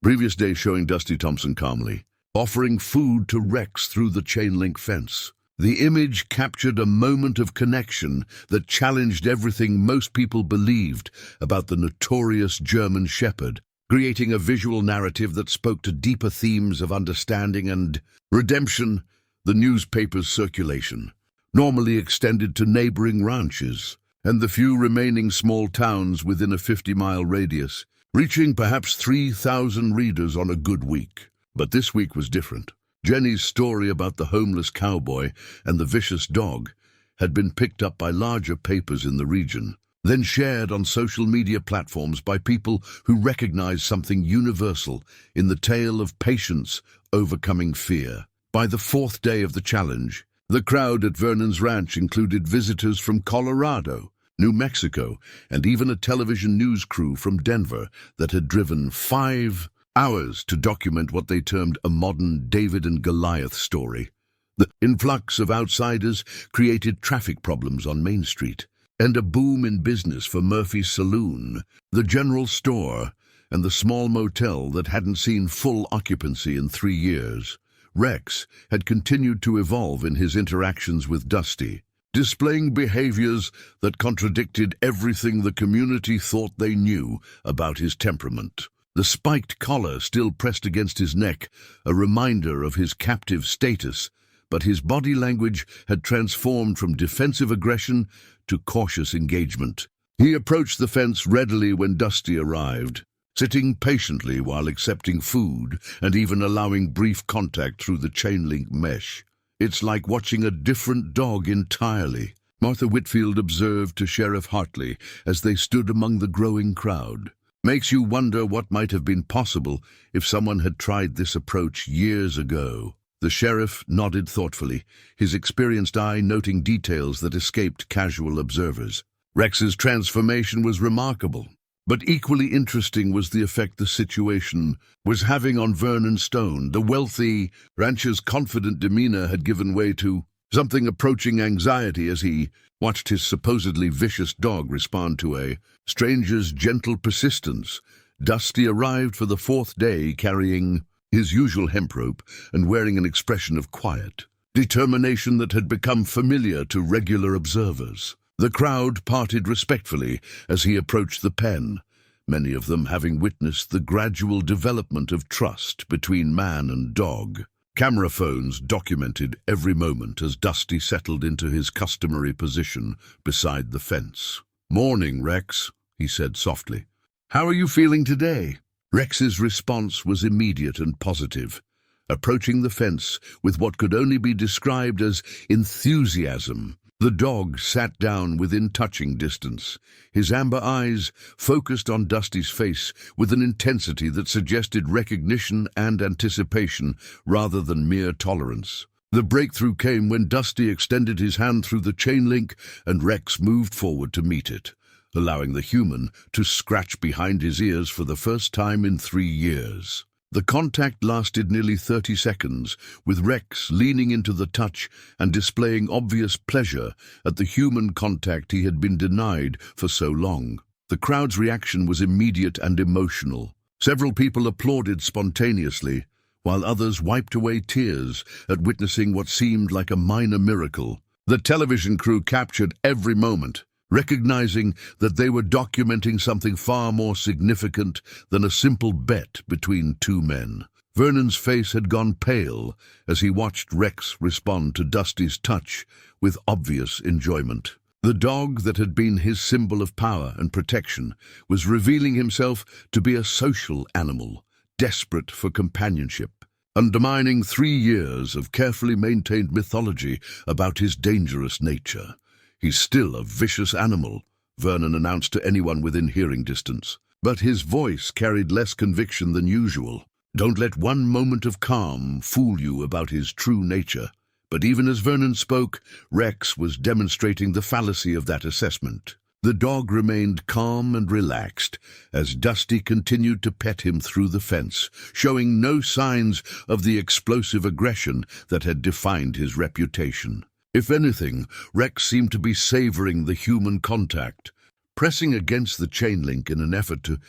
previous day showing Dusty Thompson calmly offering food to Rex through the chain-link fence. The image captured a moment of connection that challenged everything most people believed about the notorious German Shepherd, creating a visual narrative that spoke to deeper themes of understanding and redemption. The newspaper's circulation normally extended to neighboring ranches and the few remaining small towns within a 50-mile radius, reaching perhaps 3,000 readers on a good week. But this week was different. Jenny's story about the homeless cowboy and the vicious dog had been picked up by larger papers in the region, then shared on social media platforms by people who recognized something universal in the tale of patience overcoming fear. By the fourth day of the challenge, the crowd at Vernon's ranch included visitors from Colorado, New Mexico, and even a television news crew from Denver that had driven 5 hours to document what they termed a modern David and Goliath story. The influx of outsiders created traffic problems on Main Street and a boom in business for Murphy's Saloon, the general store, and the small motel that hadn't seen full occupancy in 3 years. Rex had continued to evolve in his interactions with Dusty, displaying behaviors that contradicted everything the community thought they knew about his temperament. The spiked collar still pressed against his neck, a reminder of his captive status, but his body language had transformed from defensive aggression to cautious engagement. He approached the fence readily when Dusty arrived, sitting patiently while accepting food and even allowing brief contact through the chain-link mesh. "It's like watching a different dog entirely," Martha Whitfield observed to Sheriff Hartley as they stood among the growing crowd. "Makes you wonder what might have been possible if someone had tried this approach years ago." The sheriff nodded thoughtfully, his experienced eye noting details that escaped casual observers. Rex's transformation was remarkable, but equally interesting was the effect the situation was having on Vernon Stone. The wealthy rancher's confident demeanor had given way to something approaching anxiety as he watched his supposedly vicious dog respond to a stranger's gentle persistence. Dusty arrived for the 4th day carrying his usual hemp rope and wearing an expression of quiet determination that had become familiar to regular observers. The crowd parted respectfully as he approached the pen, many of them having witnessed the gradual development of trust between man and dog. Camera phones documented every moment as Dusty settled into his customary position beside the fence. "Morning, Rex," he said softly. "How are you feeling today?" Rex's response was immediate and positive, approaching the fence with what could only be described as enthusiasm. The dog sat down within touching distance, his amber eyes focused on Dusty's face with an intensity that suggested recognition and anticipation rather than mere tolerance. The breakthrough came when Dusty extended his hand through the chain link and Rex moved forward to meet it, allowing the human to scratch behind his ears for the first time in 3 years. The contact lasted nearly 30 seconds, with Rex leaning into the touch and displaying obvious pleasure at the human contact he had been denied for so long. The crowd's reaction was immediate and emotional. Several people applauded spontaneously, while others wiped away tears at witnessing what seemed like a minor miracle. The television crew captured every moment, recognizing that they were documenting something far more significant than a simple bet between 2 men. Vernon's face had gone pale as he watched Rex respond to Dusty's touch with obvious enjoyment. The dog that had been his symbol of power and protection was revealing himself to be a social animal, desperate for companionship, undermining 3 years of carefully maintained mythology about his dangerous nature. "He's still a vicious animal," Vernon announced to anyone within hearing distance, but his voice carried less conviction than usual. "Don't let one moment of calm fool you about his true nature." But even as Vernon spoke, Rex was demonstrating the fallacy of that assessment. The dog remained calm and relaxed as Dusty continued to pet him through the fence, showing no signs of the explosive aggression that had defined his reputation. If anything, Rex seemed to be savoring the human contact, pressing against the chain link in an effort to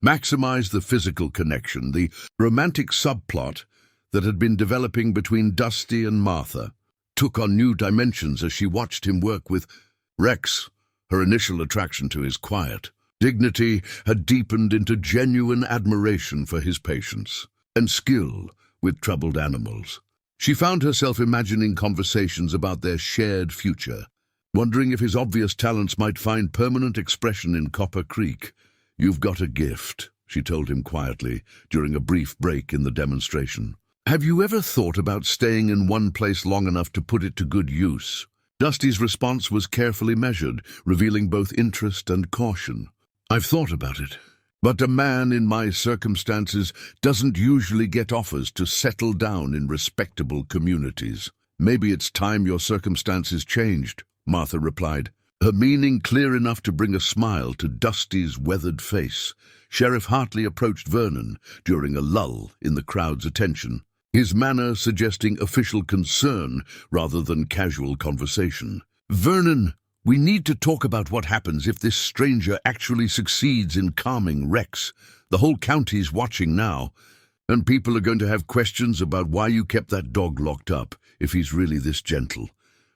maximize the physical connection. The romantic subplot that had been developing between Dusty and Martha took on new dimensions as she watched him work with Rex. Her initial attraction to his quiet dignity had deepened into genuine admiration for his patience and skill with troubled animals. She found herself imagining conversations about their shared future, wondering if his obvious talents might find permanent expression in Copper Creek. "You've got a gift," she told him quietly during a brief break in the demonstration. "Have you ever thought about staying in one place long enough to put it to good use?" Dusty's response was carefully measured, revealing both interest and caution. "I've thought about it, but a man in my circumstances doesn't usually get offers to settle down in respectable communities." "Maybe it's time your circumstances changed," Martha replied, her meaning clear enough to bring a smile to Dusty's weathered face. Sheriff Hartley approached Vernon during a lull in the crowd's attention, his manner suggesting official concern rather than casual conversation. "Vernon, we need to talk about what happens if this stranger actually succeeds in calming Rex. The whole county's watching now, and people are going to have questions about why you kept that dog locked up if he's really this gentle."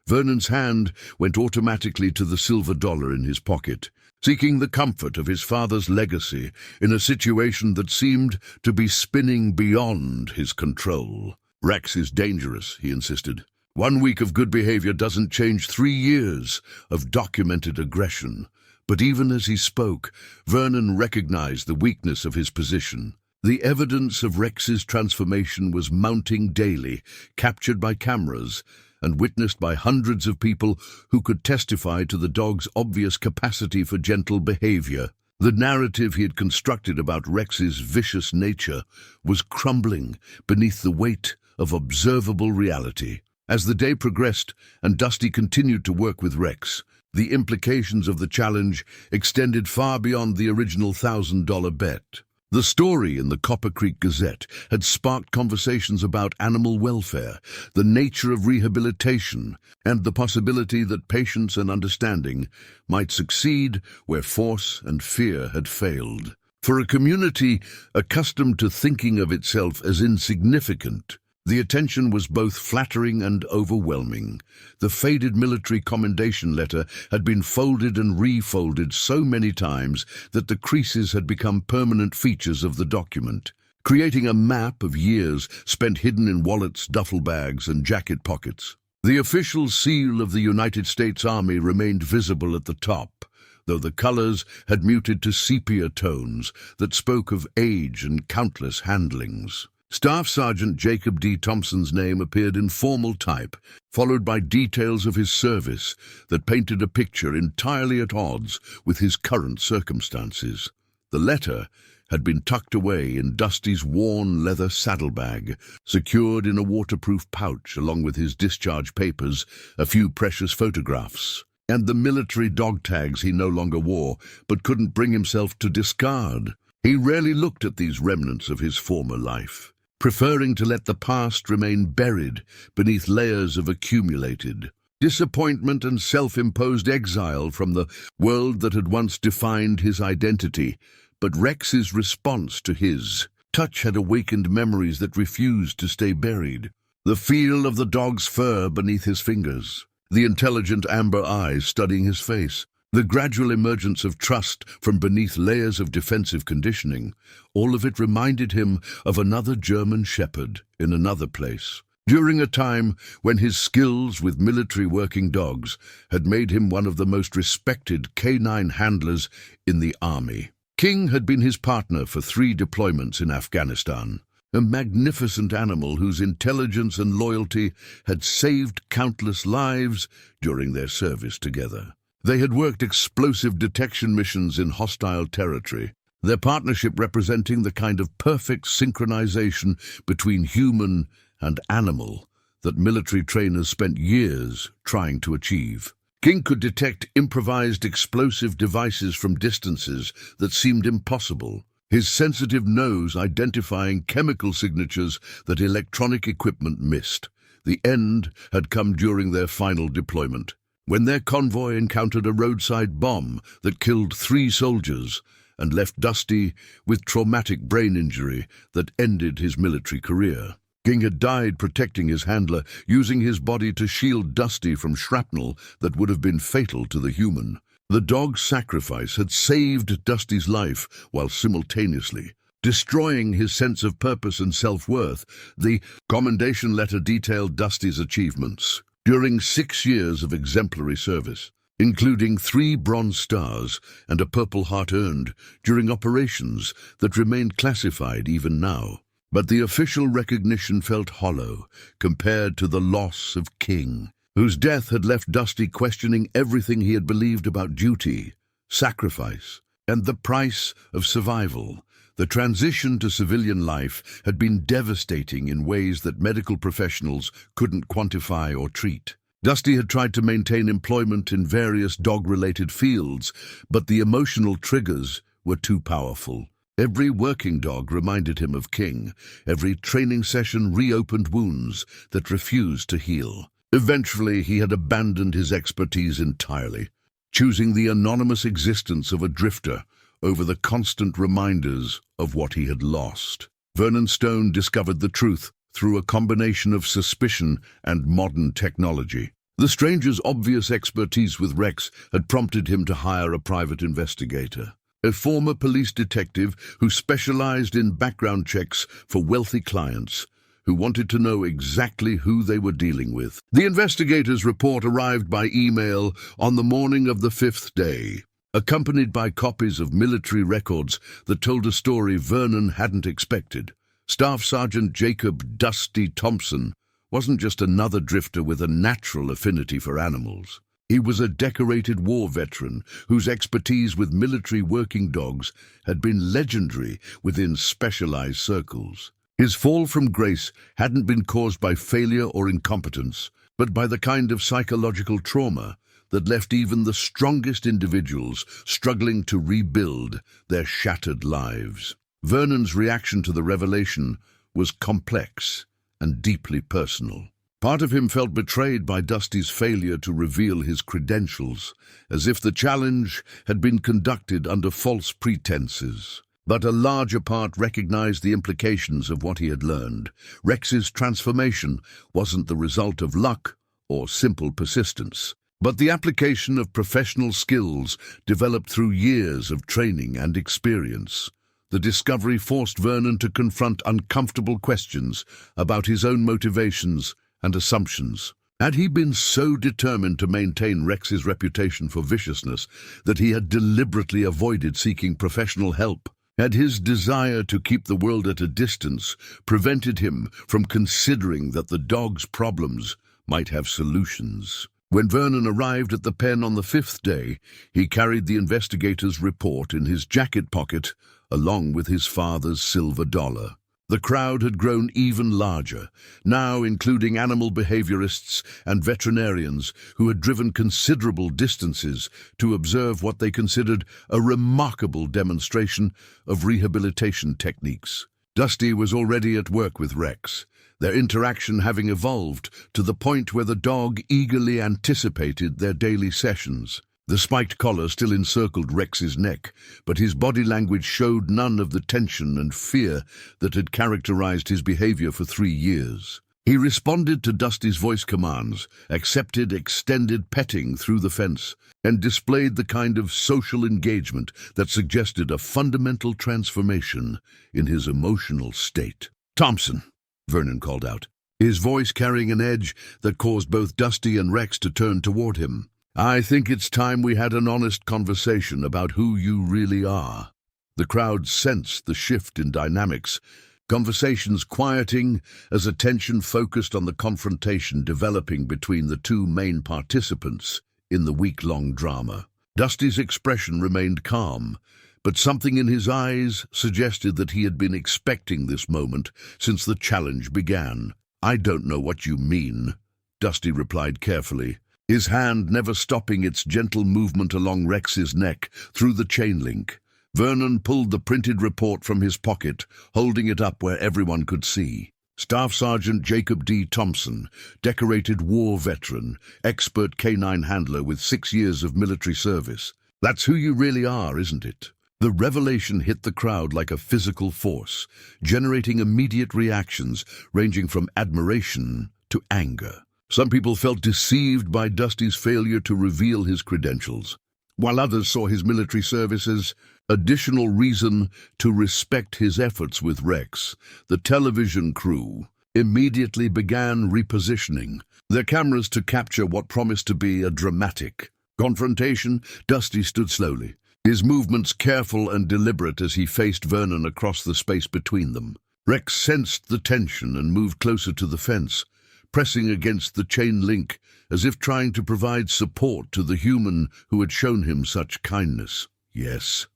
Vernon's hand went automatically to the silver dollar in his pocket, seeking the comfort of his father's legacy in a situation that seemed to be spinning beyond his control. "Rex is dangerous," he insisted. "1 week of good behavior doesn't change 3 years of documented aggression." But even as he spoke, Vernon recognized the weakness of his position. The evidence of Rex's transformation was mounting daily, captured by cameras, and witnessed by hundreds of people who could testify to the dog's obvious capacity for gentle behavior. The narrative he had constructed about Rex's vicious nature was crumbling beneath the weight of observable reality. As the day progressed and Dusty continued to work with Rex, the implications of the challenge extended far beyond the original $1,000 bet. The story in the Copper Creek Gazette had sparked conversations about animal welfare, the nature of rehabilitation, and the possibility that patience and understanding might succeed where force and fear had failed. For a community accustomed to thinking of itself as insignificant, the attention was both flattering and overwhelming. The faded military commendation letter had been folded and refolded so many times that the creases had become permanent features of the document, creating a map of years spent hidden in wallets, duffel bags, and jacket pockets. The official seal of the United States Army remained visible at the top, though the colors had muted to sepia tones that spoke of age and countless handlings. Staff Sergeant Jacob D. Thompson's name appeared in formal type, followed by details of his service that painted a picture entirely at odds with his current circumstances. The letter had been tucked away in Dusty's worn leather saddlebag, secured in a waterproof pouch along with his discharge papers, a few precious photographs, and the military dog tags he no longer wore but couldn't bring himself to discard. He rarely looked at these remnants of his former life, preferring to let the past remain buried beneath layers of accumulated disappointment and self-imposed exile from the world that had once defined his identity. But Rex's response to his touch had awakened memories that refused to stay buried. The feel of the dog's fur beneath his fingers, the intelligent amber eyes studying his face, the gradual emergence of trust from beneath layers of defensive conditioning, all of it reminded him of another German shepherd in another place, during a time when his skills with military working dogs had made him one of the most respected canine handlers in the army. King had been his partner for 3 deployments in Afghanistan, a magnificent animal whose intelligence and loyalty had saved countless lives during their service together. They had worked explosive detection missions in hostile territory, their partnership representing the kind of perfect synchronization between human and animal that military trainers spent years trying to achieve. King could detect improvised explosive devices from distances that seemed impossible, his sensitive nose identifying chemical signatures that electronic equipment missed. The end had come during their final deployment, when their convoy encountered a roadside bomb that killed 3 soldiers and left Dusty with traumatic brain injury that ended his military career. King had died protecting his handler, using his body to shield Dusty from shrapnel that would have been fatal to the human. The dog's sacrifice had saved Dusty's life while simultaneously destroying his sense of purpose and self-worth. The commendation letter detailed Dusty's achievements during 6 years of exemplary service, including 3 Bronze Stars and a Purple Heart earned during operations that remained classified even now. But the official recognition felt hollow compared to the loss of King, whose death had left Dusty questioning everything he had believed about duty, sacrifice, and the price of survival. The transition to civilian life had been devastating in ways that medical professionals couldn't quantify or treat. Dusty had tried to maintain employment in various dog-related fields, but the emotional triggers were too powerful. Every working dog reminded him of King. Every training session reopened wounds that refused to heal. Eventually, he had abandoned his expertise entirely, choosing the anonymous existence of a drifter over the constant reminders of what he had lost. Vernon Stone discovered the truth through a combination of suspicion and modern technology. The stranger's obvious expertise with Rex had prompted him to hire a private investigator, a former police detective who specialized in background checks for wealthy clients who wanted to know exactly who they were dealing with. The investigator's report arrived by email on the morning of the 5th day, accompanied by copies of military records that told a story Vernon hadn't expected. Staff Sergeant Jake Dusty Thompson wasn't just another drifter with a natural affinity for animals. He was a decorated war veteran whose expertise with military working dogs had been legendary within specialized circles. His fall from grace hadn't been caused by failure or incompetence, but by the kind of psychological trauma that left even the strongest individuals struggling to rebuild their shattered lives. Vernon's reaction to the revelation was complex and deeply personal. Part of him felt betrayed by Dusty's failure to reveal his credentials, as if the challenge had been conducted under false pretenses. But a larger part recognized the implications of what he had learned. Rex's transformation wasn't the result of luck or simple persistence, but the application of professional skills developed through years of training and experience. The discovery forced Vernon to confront uncomfortable questions about his own motivations and assumptions. Had he been so determined to maintain Rex's reputation for viciousness that he had deliberately avoided seeking professional help? Had his desire to keep the world at a distance prevented him from considering that the dog's problems might have solutions? When Vernon arrived at the pen on the 5th day, he carried the investigator's report in his jacket pocket, along with his father's silver dollar. The crowd had grown even larger, now including animal behaviorists and veterinarians who had driven considerable distances to observe what they considered a remarkable demonstration of rehabilitation techniques. Dusty was already at work with Rex, their interaction having evolved to the point where the dog eagerly anticipated their daily sessions. The spiked collar still encircled Rex's neck, but his body language showed none of the tension and fear that had characterized his behavior for 3 years. He responded to Dusty's voice commands, accepted extended petting through the fence, and displayed the kind of social engagement that suggested a fundamental transformation in his emotional state. "Thompson," Vernon called out. his voice carrying an edge that caused both Dusty and Rex to turn toward him. "I think it's time we had an honest conversation about who you really are." The crowd sensed the shift in dynamics, conversations quieting as attention focused on the confrontation developing between the two main participants in the week-long drama. Dusty's expression remained calm, but something in his eyes suggested that he had been expecting this moment since the challenge began. "I don't know what you mean," Dusty replied carefully, his hand never stopping its gentle movement along Rex's neck through the chain link. Vernon pulled the printed report from his pocket, holding it up where everyone could see. Staff Sergeant Jake Dusty Thompson, decorated war veteran, expert canine handler with 6 years of military service. "That's who you really are, isn't it?" The revelation hit the crowd like a physical force, generating immediate reactions ranging from admiration to anger. Some people felt deceived by Dusty's failure to reveal his credentials, while others saw his military service as additional reason to respect his efforts with Rex. The television crew immediately began repositioning their cameras to capture what promised to be a dramatic confrontation. Dusty stood slowly, his movements careful and deliberate as he faced Vernon across the space between them. Rex sensed the tension and moved closer to the fence, pressing against the chain link as if trying to provide support to the human who had shown him such kindness. "Yes,"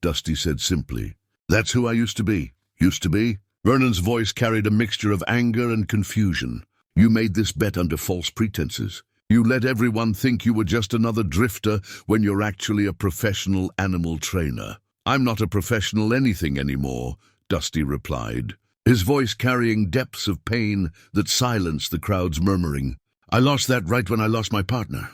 Dusty said simply. "That's who I used to be." "Used to be?" Vernon's voice carried a mixture of anger and confusion. "You made this bet under false pretenses. You let everyone think you were just another drifter when you're actually a professional animal trainer." "I'm not a professional anything anymore," Dusty replied, his voice carrying depths of pain that silenced the crowd's murmuring. "I lost that right when I lost my partner.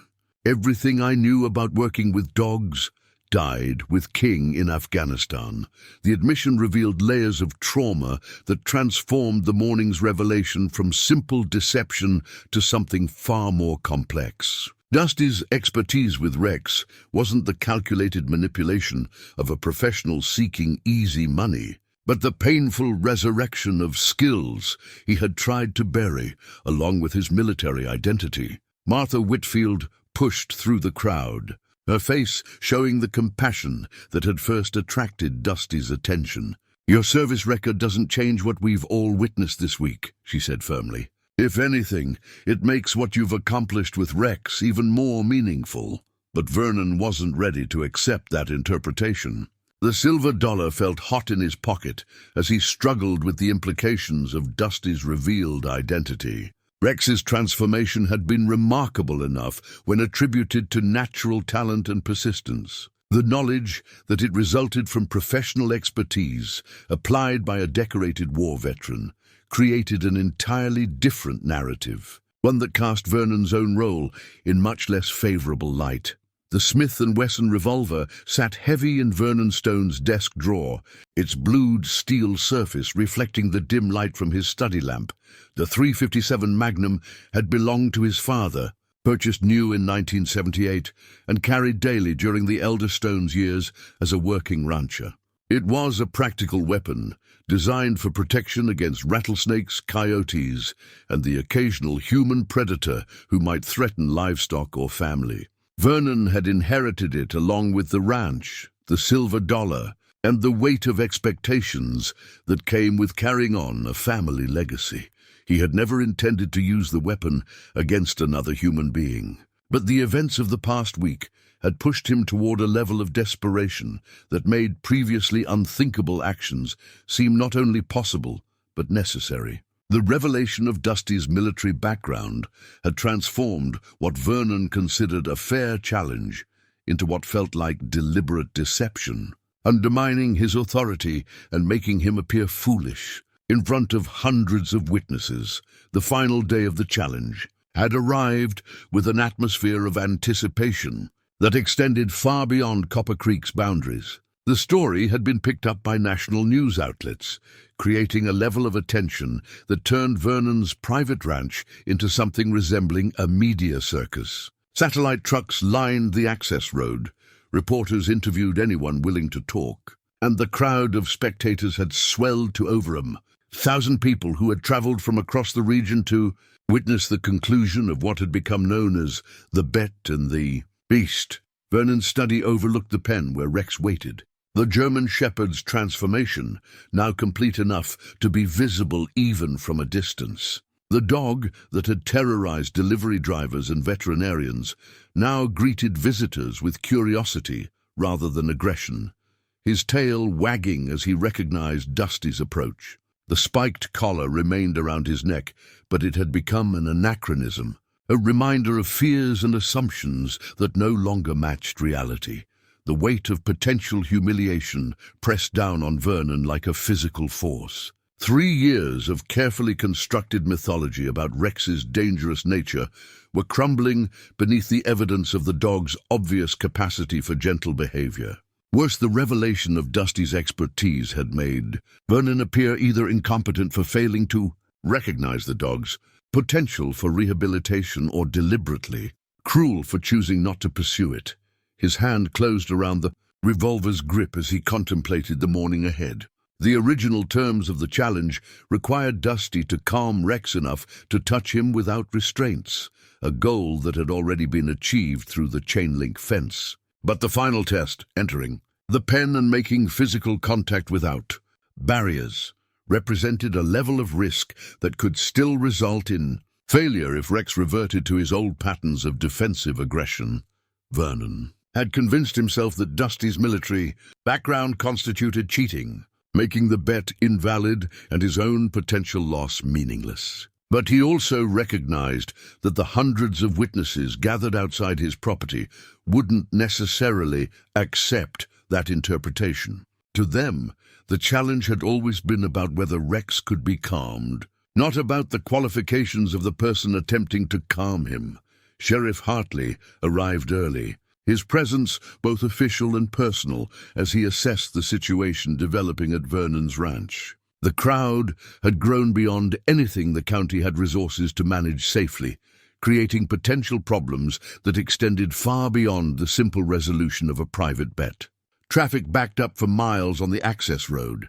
Everything I knew about working with dogs died with King in Afghanistan." The admission revealed layers of trauma that transformed the morning's revelation from simple deception to something far more complex. Dusty's expertise with Rex wasn't the calculated manipulation of a professional seeking easy money, but the painful resurrection of skills he had tried to bury, along with his military identity. Martha Whitfield pushed through the crowd, her face showing the compassion that had first attracted Dusty's attention. "Your service record doesn't change what we've all witnessed this week," she said firmly. "If anything, it makes what you've accomplished with Rex even more meaningful." But Vernon wasn't ready to accept that interpretation. The silver dollar felt hot in his pocket as he struggled with the implications of Dusty's revealed identity. Rex's transformation had been remarkable enough when attributed to natural talent and persistence. The knowledge that it resulted from professional expertise applied by a decorated war veteran created an entirely different narrative, one that cast Vernon's own role in much less favorable light. The Smith & Wesson revolver sat heavy in Vernon Stone's desk drawer, its blued steel surface reflecting the dim light from his study lamp. The .357 Magnum had belonged to his father, purchased new in 1978 and carried daily during the elder Stone's years as a working rancher. It was a practical weapon, designed for protection against rattlesnakes, coyotes, and the occasional human predator who might threaten livestock or family. Vernon had inherited it along with the ranch, the silver dollar, and the weight of expectations that came with carrying on a family legacy. He had never intended to use the weapon against another human being, but the events of the past week had pushed him toward a level of desperation that made previously unthinkable actions seem not only possible, but necessary. The revelation of Dusty's military background had transformed what Vernon considered a fair challenge into what felt like deliberate deception, undermining his authority and making him appear foolish. In front of hundreds of witnesses, the final day of the challenge had arrived with an atmosphere of anticipation that extended far beyond Copper Creek's boundaries. The story had been picked up by national news outlets, creating a level of attention that turned Vernon's private ranch into something resembling a media circus. Satellite trucks lined the access road, reporters interviewed anyone willing to talk, and the crowd of spectators had swelled to over 'em. 1,000 people who had traveled from across the region to witness the conclusion of what had become known as the Bet and the Beast. Vernon's study overlooked the pen where Rex waited. The German shepherd's transformation, now complete enough to be visible even from a distance. The dog that had terrorized delivery drivers and veterinarians now greeted visitors with curiosity rather than aggression, his tail wagging as he recognized Dusty's approach. The spiked collar remained around his neck, but it had become an anachronism, a reminder of fears and assumptions that no longer matched reality. The weight of potential humiliation pressed down on Vernon like a physical force. 3 years of carefully constructed mythology about Rex's dangerous nature were crumbling beneath the evidence of the dog's obvious capacity for gentle behavior. Worse, the revelation of Dusty's expertise had made Vernon appear either incompetent for failing to recognize the dog's potential for rehabilitation or deliberately cruel for choosing not to pursue it. His hand closed around the revolver's grip as he contemplated the morning ahead. The original terms of the challenge required Dusty to calm Rex enough to touch him without restraints, a goal that had already been achieved through the chain-link fence. But the final test, entering the pen and making physical contact without barriers, represented a level of risk that could still result in failure if Rex reverted to his old patterns of defensive aggression. Vernon had convinced himself that Dusty's military background constituted cheating, making the bet invalid and his own potential loss meaningless. But he also recognized that the hundreds of witnesses gathered outside his property wouldn't necessarily accept that interpretation. To them, the challenge had always been about whether Rex could be calmed, not about the qualifications of the person attempting to calm him. Sheriff Hartley arrived early, his presence both official and personal as he assessed the situation developing at Vernon's ranch. The crowd had grown beyond anything the county had resources to manage safely, creating potential problems that extended far beyond the simple resolution of a private bet. Traffic backed up for miles on the access road.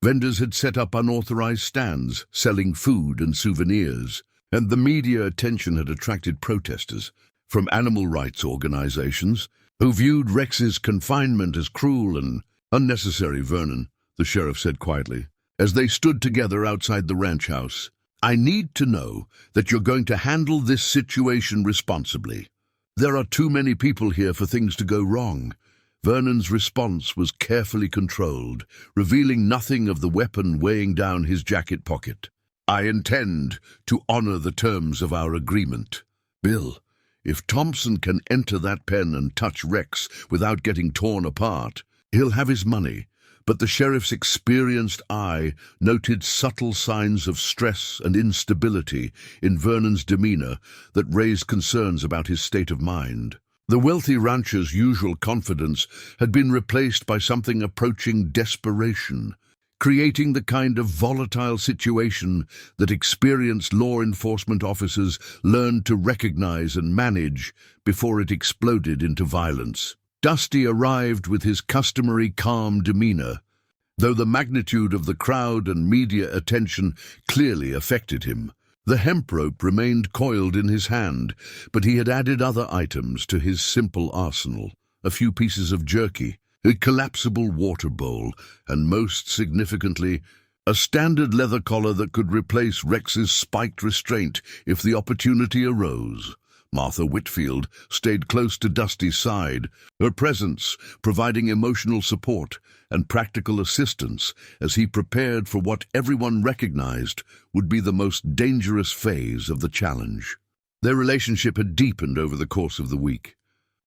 Vendors had set up unauthorized stands, selling food and souvenirs, and the media attention had attracted protesters from animal rights organizations who viewed Rex's confinement as cruel and unnecessary. Vernon, the sheriff said quietly, as they stood together outside the ranch house, I need to know that you're going to handle this situation responsibly. There are too many people here for things to go wrong. Vernon's response was carefully controlled, revealing nothing of the weapon weighing down his jacket pocket. I intend to honor the terms of our agreement. Bill, if Thompson can enter that pen and touch Rex without getting torn apart, he'll have his money. But the sheriff's experienced eye noted subtle signs of stress and instability in Vernon's demeanor that raised concerns about his state of mind. The wealthy rancher's usual confidence had been replaced by something approaching desperation, creating the kind of volatile situation that experienced law enforcement officers learned to recognize and manage before it exploded into violence. Dusty arrived with his customary calm demeanor, though the magnitude of the crowd and media attention clearly affected him. The hemp rope remained coiled in his hand, but he had added other items to his simple arsenal: a few pieces of jerky, a collapsible water bowl, and most significantly, a standard leather collar that could replace Rex's spiked restraint if the opportunity arose. Martha Whitfield stayed close to Dusty's side, her presence providing emotional support and practical assistance as he prepared for what everyone recognized would be the most dangerous phase of the challenge. Their relationship had deepened over the course of the week,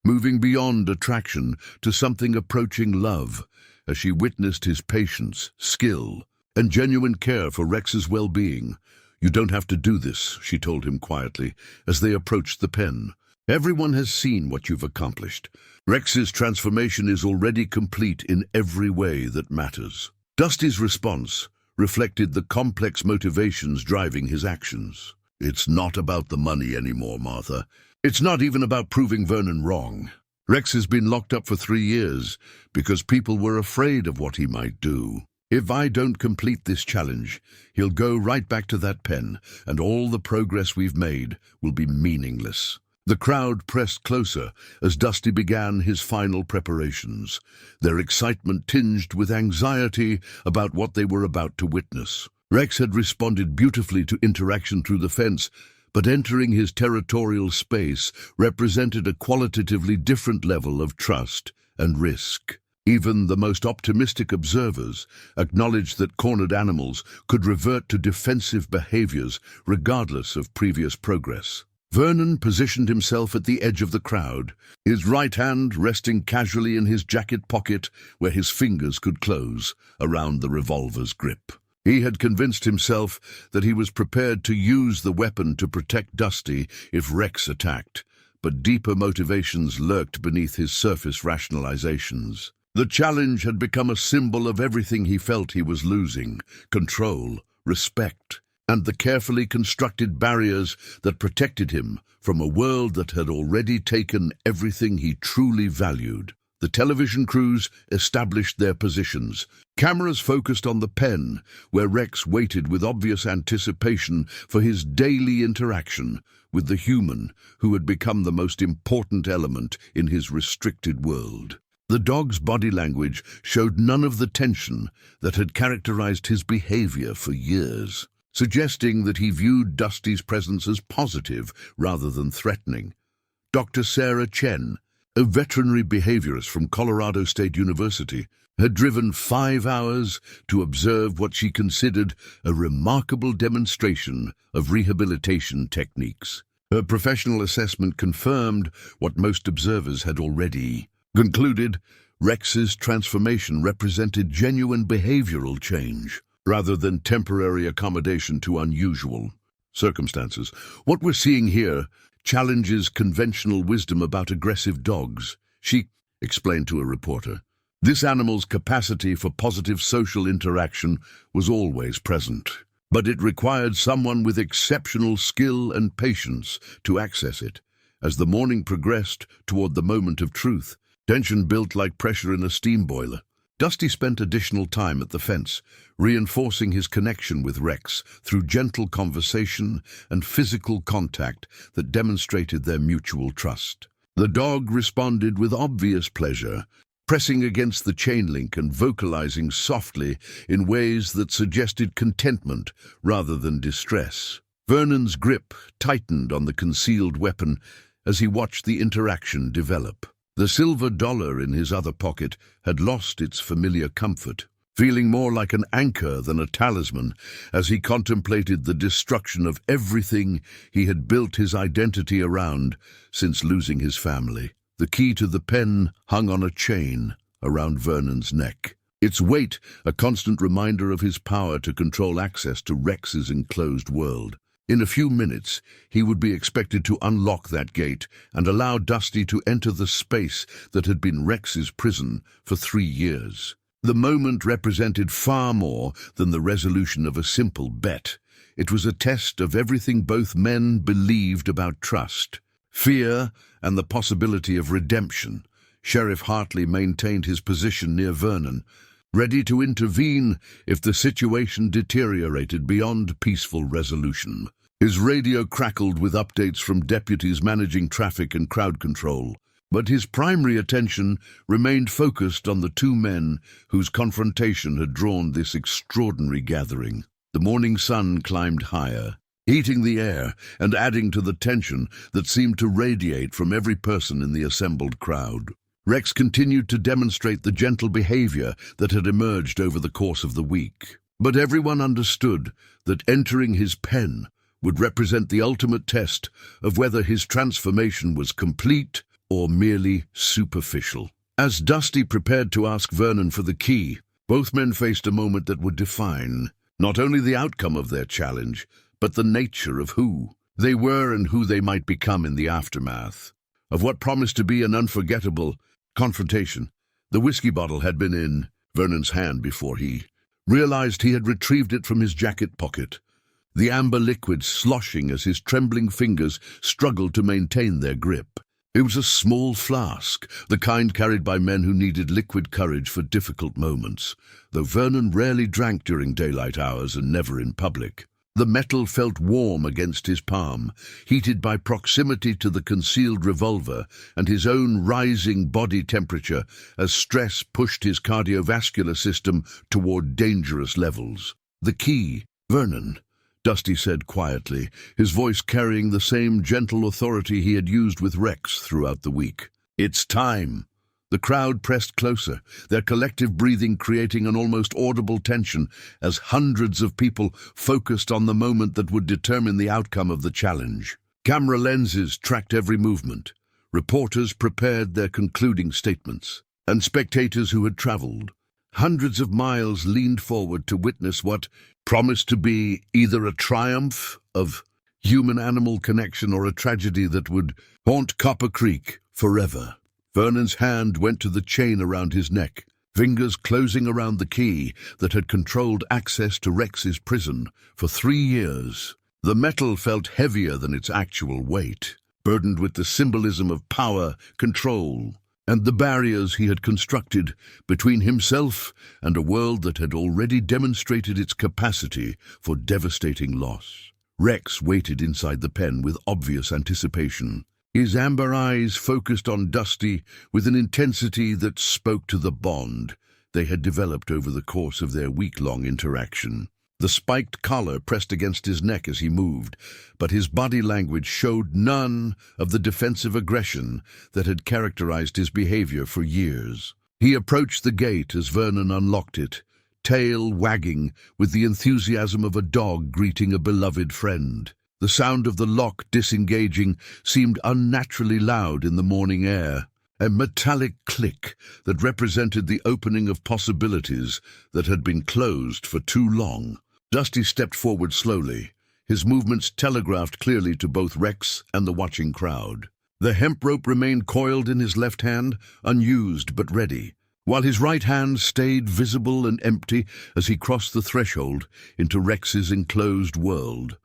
moving beyond attraction to something approaching love as she witnessed his patience, skill, and genuine care for Rex's well-being. You don't have to do this, she told him quietly as they approached the pen. Everyone has seen what you've accomplished. Rex's transformation is already complete in every way that matters. Dusty's response reflected the complex motivations driving his actions. It's not about the money anymore, Martha. It's not even about proving Vernon wrong. Rex has been locked up for 3 years because people were afraid of what he might do. If I don't complete this challenge, he'll go right back to that pen, and all the progress we've made will be meaningless. The crowd pressed closer as Dusty began his final preparations, their excitement tinged with anxiety about what they were about to witness. Rex had responded beautifully to interaction through the fence, but entering his territorial space represented a qualitatively different level of trust and risk. Even the most optimistic observers acknowledged that cornered animals could revert to defensive behaviors regardless of previous progress. Vernon positioned himself at the edge of the crowd, his right hand resting casually in his jacket pocket where his fingers could close around the revolver's grip. He had convinced himself that he was prepared to use the weapon to protect Dusty if Rex attacked, but deeper motivations lurked beneath his surface rationalizations. The challenge had become a symbol of everything he felt he was losing: control, respect, and the carefully constructed barriers that protected him from a world that had already taken everything he truly valued. The television crews established their positions. Cameras focused on the pen, where Rex waited with obvious anticipation for his daily interaction with the human who had become the most important element in his restricted world. The dog's body language showed none of the tension that had characterized his behavior for years, suggesting that he viewed Dusty's presence as positive rather than threatening. Dr. Sarah Chen, a veterinary behaviorist from Colorado State University, had driven 5 hours to observe what she considered a remarkable demonstration of rehabilitation techniques. Her professional assessment confirmed what most observers had already concluded: Rex's transformation represented genuine behavioral change, rather than temporary accommodation to unusual circumstances. What we're seeing here challenges conventional wisdom about aggressive dogs, she explained to a reporter. This animal's capacity for positive social interaction was always present, but it required someone with exceptional skill and patience to access it. As the morning progressed toward the moment of truth, tension built like pressure in a steam boiler. Dusty spent additional time at the fence, reinforcing his connection with Rex through gentle conversation and physical contact that demonstrated their mutual trust. The dog responded with obvious pleasure, pressing against the chain link and vocalizing softly in ways that suggested contentment rather than distress. Vernon's grip tightened on the concealed weapon as he watched the interaction develop. The silver dollar in his other pocket had lost its familiar comfort, feeling more like an anchor than a talisman as he contemplated the destruction of everything he had built his identity around since losing his family. The key to the pen hung on a chain around Vernon's neck, its weight a constant reminder of his power to control access to Rex's enclosed world. In a few minutes, he would be expected to unlock that gate and allow Dusty to enter the space that had been Rex's prison for 3 years. The moment represented far more than the resolution of a simple bet. It was a test of everything both men believed about trust, fear, and the possibility of redemption. Sheriff Hartley maintained his position near Vernon, ready to intervene if the situation deteriorated beyond peaceful resolution. His radio crackled with updates from deputies managing traffic and crowd control, but his primary attention remained focused on the 2 men whose confrontation had drawn this extraordinary gathering. The morning sun climbed higher, heating the air and adding to the tension that seemed to radiate from every person in the assembled crowd. Rex continued to demonstrate the gentle behavior that had emerged over the course of the week, but everyone understood that entering his pen would represent the ultimate test of whether his transformation was complete or merely superficial. As Dusty prepared to ask Vernon for the key, both men faced a moment that would define not only the outcome of their challenge, but the nature of who they were and who they might become in the aftermath of what promised to be an unforgettable confrontation. The whiskey bottle had been in Vernon's hand before he realized he had retrieved it from his jacket pocket, the amber liquid sloshing as his trembling fingers struggled to maintain their grip. It was a small flask, the kind carried by men who needed liquid courage for difficult moments, though Vernon rarely drank during daylight hours and never in public. The metal felt warm against his palm, heated by proximity to the concealed revolver and his own rising body temperature as stress pushed his cardiovascular system toward dangerous levels. "The key, Vernon," Dusty said quietly, his voice carrying the same gentle authority he had used with Rex throughout the week. "It's time." The crowd pressed closer, their collective breathing creating an almost audible tension as hundreds of people focused on the moment that would determine the outcome of the challenge. Camera lenses tracked every movement. Reporters prepared their concluding statements. And spectators who had traveled hundreds of miles leaned forward to witness what promised to be either a triumph of human-animal connection or a tragedy that would haunt Copper Creek forever. Vernon's hand went to the chain around his neck, fingers closing around the key that had controlled access to Rex's prison for 3 years. The metal felt heavier than its actual weight, burdened with the symbolism of power, control, and the barriers he had constructed between himself and a world that had already demonstrated its capacity for devastating loss. Rex waited inside the pen with obvious anticipation, his amber eyes focused on Dusty with an intensity that spoke to the bond they had developed over the course of their week-long interaction. The spiked collar pressed against his neck as he moved, but his body language showed none of the defensive aggression that had characterized his behavior for years. He approached the gate as Vernon unlocked it, tail wagging with the enthusiasm of a dog greeting a beloved friend. The sound of the lock disengaging seemed unnaturally loud in the morning air, a metallic click that represented the opening of possibilities that had been closed for too long. Dusty stepped forward slowly, his movements telegraphed clearly to both Rex and the watching crowd. The hemp rope remained coiled in his left hand, unused but ready, while his right hand stayed visible and empty as he crossed the threshold into Rex's enclosed world.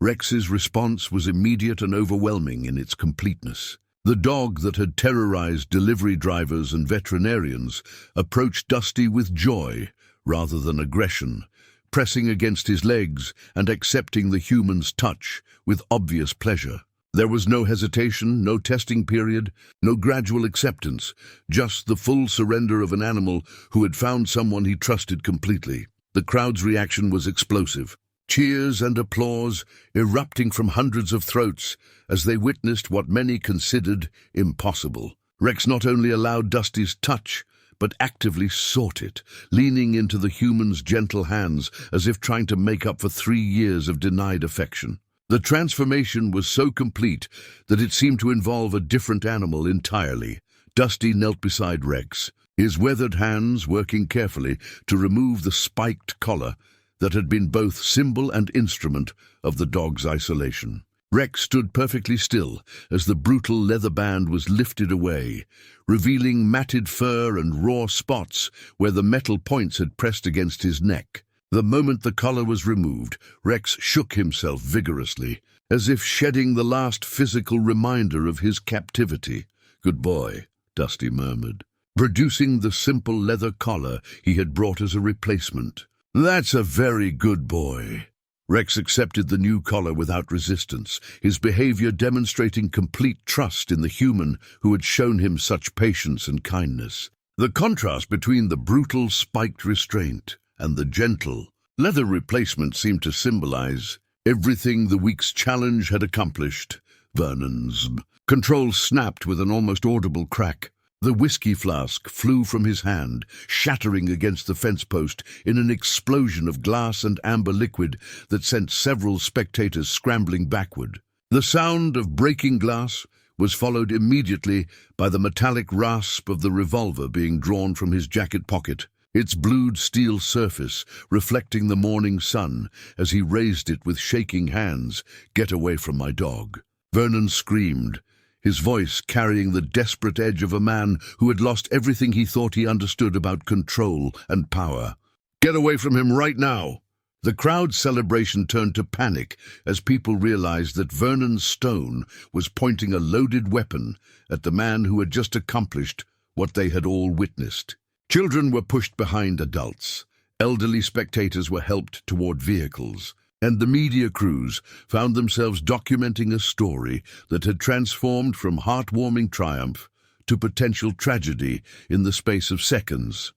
Rex's response was immediate and overwhelming in its completeness. The dog that had terrorized delivery drivers and veterinarians approached Dusty with joy rather than aggression, pressing against his legs and accepting the human's touch with obvious pleasure. There was no hesitation, no testing period, no gradual acceptance, just the full surrender of an animal who had found someone he trusted completely. The crowd's reaction was explosive. Cheers and applause erupting from hundreds of throats as they witnessed what many considered impossible. Rex not only allowed Dusty's touch, but actively sought it, leaning into the human's gentle hands as if trying to make up for 3 years of denied affection. The transformation was so complete that it seemed to involve a different animal entirely. Dusty knelt beside Rex, his weathered hands working carefully to remove the spiked collar that had been both symbol and instrument of the dog's isolation. Rex stood perfectly still as the brutal leather band was lifted away, revealing matted fur and raw spots where the metal points had pressed against his neck. The moment the collar was removed, Rex shook himself vigorously, as if shedding the last physical reminder of his captivity. "Good boy," Dusty murmured, producing the simple leather collar he had brought as a replacement. "That's a very good boy." Rex accepted the new collar without resistance, his behavior demonstrating complete trust in the human who had shown him such patience and kindness. The contrast between the brutal, spiked restraint and the gentle leather replacement seemed to symbolize everything the week's challenge had accomplished. Vernon's control snapped with an almost audible crack. The whiskey flask flew from his hand, shattering against the fence post in an explosion of glass and amber liquid that sent several spectators scrambling backward. The sound of breaking glass was followed immediately by the metallic rasp of the revolver being drawn from his jacket pocket, its blued steel surface reflecting the morning sun as he raised it with shaking hands. "Get away from my dog," Vernon screamed, his voice carrying the desperate edge of a man who had lost everything he thought he understood about control and power. "Get away from him right now!" The crowd's celebration turned to panic as people realized that Vernon Stone was pointing a loaded weapon at the man who had just accomplished what they had all witnessed. Children were pushed behind adults, elderly spectators were helped toward vehicles, and the media crews found themselves documenting a story that had transformed from heartwarming triumph to potential tragedy in the space of seconds.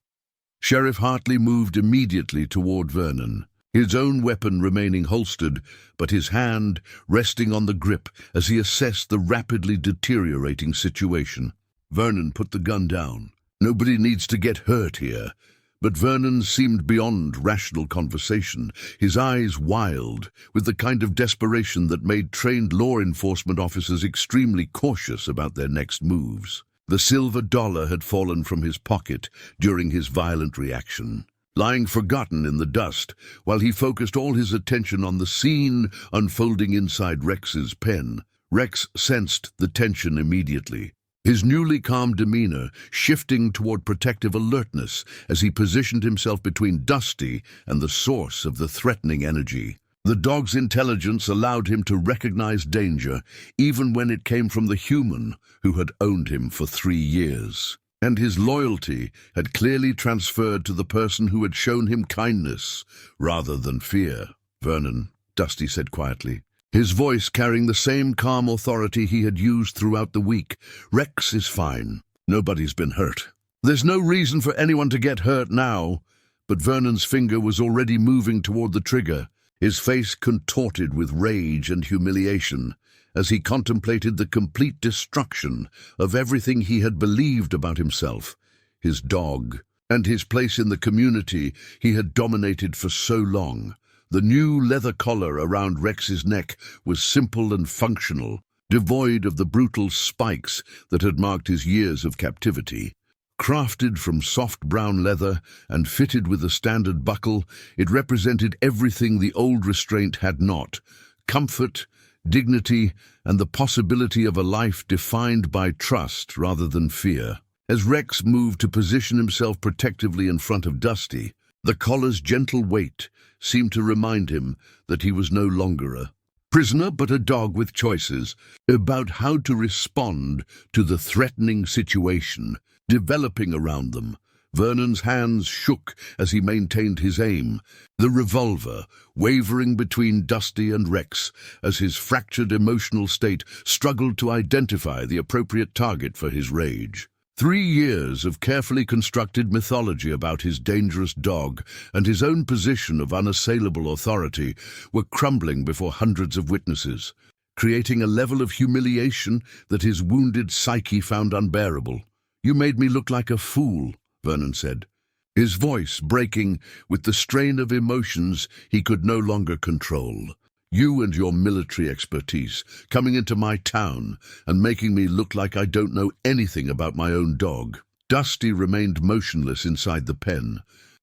Sheriff Hartley moved immediately toward Vernon, his own weapon remaining holstered, but his hand resting on the grip as he assessed the rapidly deteriorating situation. Vernon put the gun down. Nobody needs to get hurt here. But Vernon seemed beyond rational conversation, his eyes wild, with the kind of desperation that made trained law enforcement officers extremely cautious about their next moves. The silver dollar had fallen from his pocket during his violent reaction, lying forgotten in the dust, while he focused all his attention on the scene unfolding inside Rex's pen. Rex sensed the tension immediately, his newly calm demeanor shifting toward protective alertness as he positioned himself between Dusty and the source of the threatening energy. The dog's intelligence allowed him to recognize danger, even when it came from the human who had owned him for 3 years. And his loyalty had clearly transferred to the person who had shown him kindness rather than fear. "Vernon," Dusty said quietly, his voice carrying the same calm authority he had used throughout the week. "Rex is fine. Nobody's been hurt. There's no reason for anyone to get hurt now." But Vernon's finger was already moving toward the trigger, his face contorted with rage and humiliation as he contemplated the complete destruction of everything he had believed about himself, his dog, and his place in the community he had dominated for so long. The new leather collar around Rex's neck was simple and functional, devoid of the brutal spikes that had marked his years of captivity. Crafted from soft brown leather and fitted with a standard buckle, it represented everything the old restraint had not: comfort, dignity, and the possibility of a life defined by trust rather than fear. As Rex moved to position himself protectively in front of Dusty, the collar's gentle weight seemed to remind him that he was no longer a prisoner but a dog with choices about how to respond to the threatening situation developing around them. Vernon's hands shook as he maintained his aim, the revolver wavering between Dusty and Rex as his fractured emotional state struggled to identify the appropriate target for his rage. 3 years of carefully constructed mythology about his dangerous dog and his own position of unassailable authority were crumbling before hundreds of witnesses, creating a level of humiliation that his wounded psyche found unbearable. "You made me look like a fool," Vernon said, his voice breaking with the strain of emotions he could no longer control. "You and your military expertise, coming into my town and making me look like I don't know anything about my own dog." Dusty remained motionless inside the pen,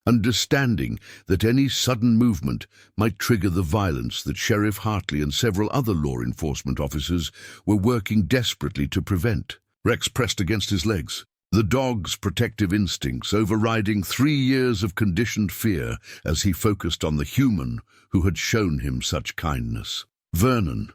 understanding that any sudden movement might trigger the violence that Sheriff Hartley and several other law enforcement officers were working desperately to prevent. Rex pressed against his legs, the dog's protective instincts overriding 3 years of conditioned fear as he focused on the human who had shown him such kindness. "Vernon,"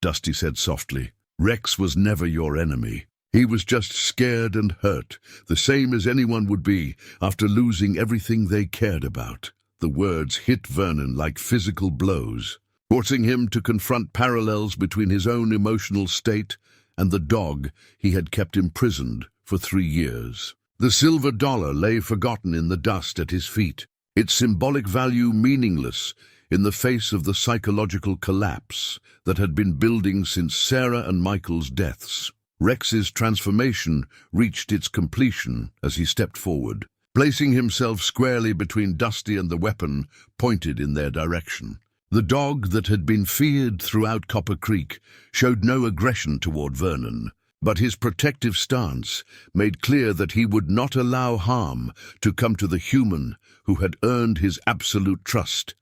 Dusty said softly, "Rex was never your enemy. He was just scared and hurt, the same as anyone would be after losing everything they cared about." The words hit Vernon like physical blows, forcing him to confront parallels between his own emotional state and the dog he had kept imprisoned for 3 years. The silver dollar lay forgotten in the dust at his feet, its symbolic value meaningless in the face of the psychological collapse that had been building since Sarah and Michael's deaths. Rex's transformation reached its completion as he stepped forward, placing himself squarely between Dusty and the weapon pointed in their direction. The dog that had been feared throughout Copper Creek showed no aggression toward Vernon, but his protective stance made clear that he would not allow harm to come to the human who had earned his absolute trust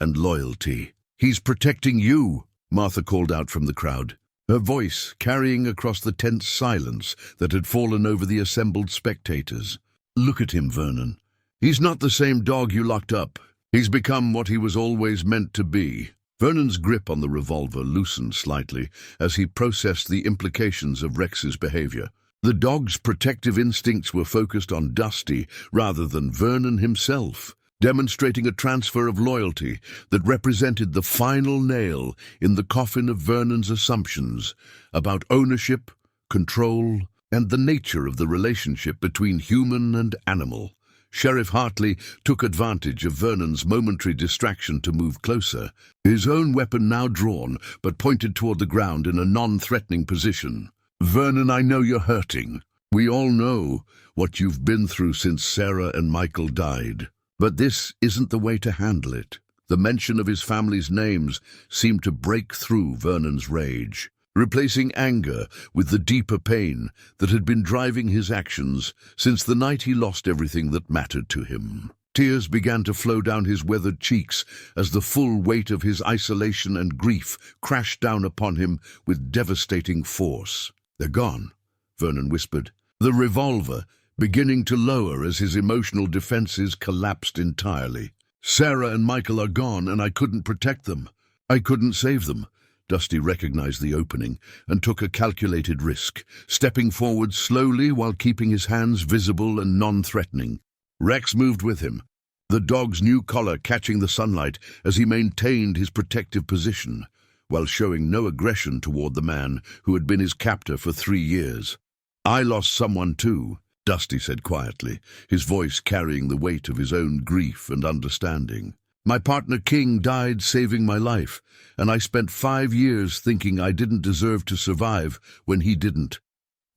and loyalty. "He's protecting you," Martha called out from the crowd, her voice carrying across the tense silence that had fallen over the assembled spectators. "Look at him, Vernon. He's not the same dog you locked up. He's become what he was always meant to be. Vernon's grip on the revolver loosened slightly as he processed the implications of Rex's behavior. The dog's protective instincts were focused on Dusty rather than Vernon himself, demonstrating a transfer of loyalty that represented the final nail in the coffin of Vernon's assumptions about ownership, control, and the nature of the relationship between human and animal. Sheriff Hartley took advantage of Vernon's momentary distraction to move closer, his own weapon now drawn but pointed toward the ground in a non-threatening position. "Vernon, I know you're hurting. We all know what you've been through since Sarah and Michael died. But this isn't the way to handle it." The mention of his family's names seemed to break through Vernon's rage, replacing anger with the deeper pain that had been driving his actions since the night he lost everything that mattered to him. Tears began to flow down his weathered cheeks as the full weight of his isolation and grief crashed down upon him with devastating force. "They're gone," Vernon whispered, the revolver beginning to lower as his emotional defenses collapsed entirely. "Sarah and Michael are gone, and I couldn't protect them. I couldn't save them." Dusty recognized the opening and took a calculated risk, stepping forward slowly while keeping his hands visible and non-threatening. Rex moved with him, the dog's new collar catching the sunlight as he maintained his protective position, while showing no aggression toward the man who had been his captor for 3 years. "I lost someone too," Dusty said quietly, his voice carrying the weight of his own grief and understanding. "My partner King died saving my life, and I spent 5 years thinking I didn't deserve to survive when he didn't.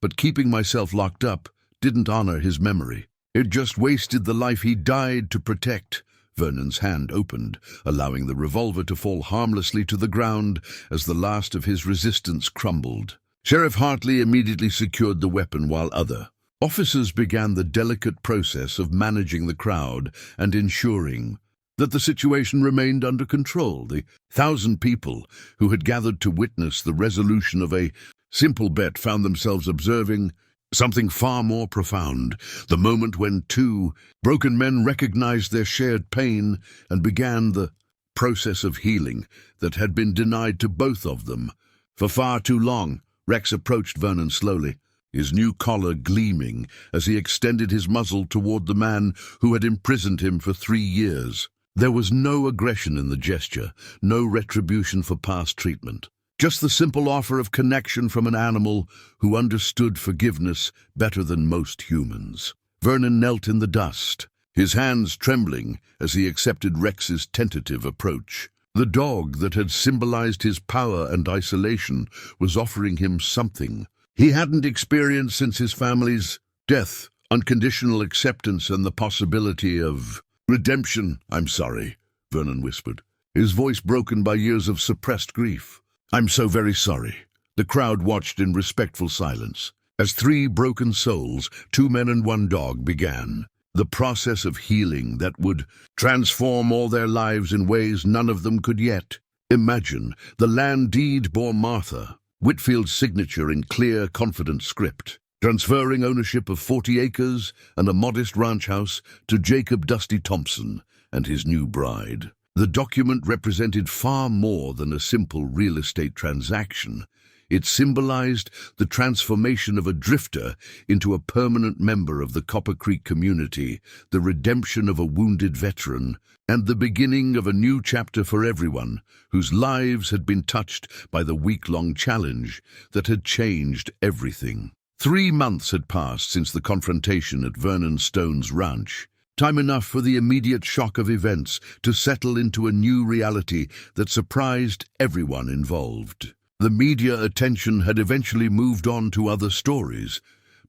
But keeping myself locked up didn't honor his memory. It just wasted the life he died to protect." Vernon's hand opened, allowing the revolver to fall harmlessly to the ground as the last of his resistance crumbled. Sheriff Hartley immediately secured the weapon while other officers began the delicate process of managing the crowd and ensuring that the situation remained under control. The 1,000 people who had gathered to witness the resolution of a simple bet found themselves observing something far more profound, the moment when 2 broken men recognized their shared pain and began the process of healing that had been denied to both of them for far too long. Rex approached Vernon slowly, his new collar gleaming as he extended his muzzle toward the man who had imprisoned him for 3 years. There was no aggression in the gesture, no retribution for past treatment. Just the simple offer of connection from an animal who understood forgiveness better than most humans. Vernon knelt in the dust, his hands trembling as he accepted Rex's tentative approach. The dog that had symbolized his power and isolation was offering him something he hadn't experienced since his family's death: unconditional acceptance and the possibility of redemption. "I'm sorry," Vernon whispered, his voice broken by years of suppressed grief. "I'm so very sorry." The crowd watched in respectful silence as 3 broken souls, 2 men and 1 dog, began the process of healing that would transform all their lives in ways none of them could yet imagine. The land deed bore Martha Whitfield's signature in clear, confident script, transferring ownership of 40 acres and a modest ranch house to Jacob Dusty Thompson and his new bride. The document represented far more than a simple real estate transaction. It symbolized the transformation of a drifter into a permanent member of the Copper Creek community, the redemption of a wounded veteran, and the beginning of a new chapter for everyone whose lives had been touched by the week-long challenge that had changed everything. 3 months had passed since the confrontation at Vernon Stone's ranch. Time enough for the immediate shock of events to settle into a new reality that surprised everyone involved. The media attention had eventually moved on to other stories,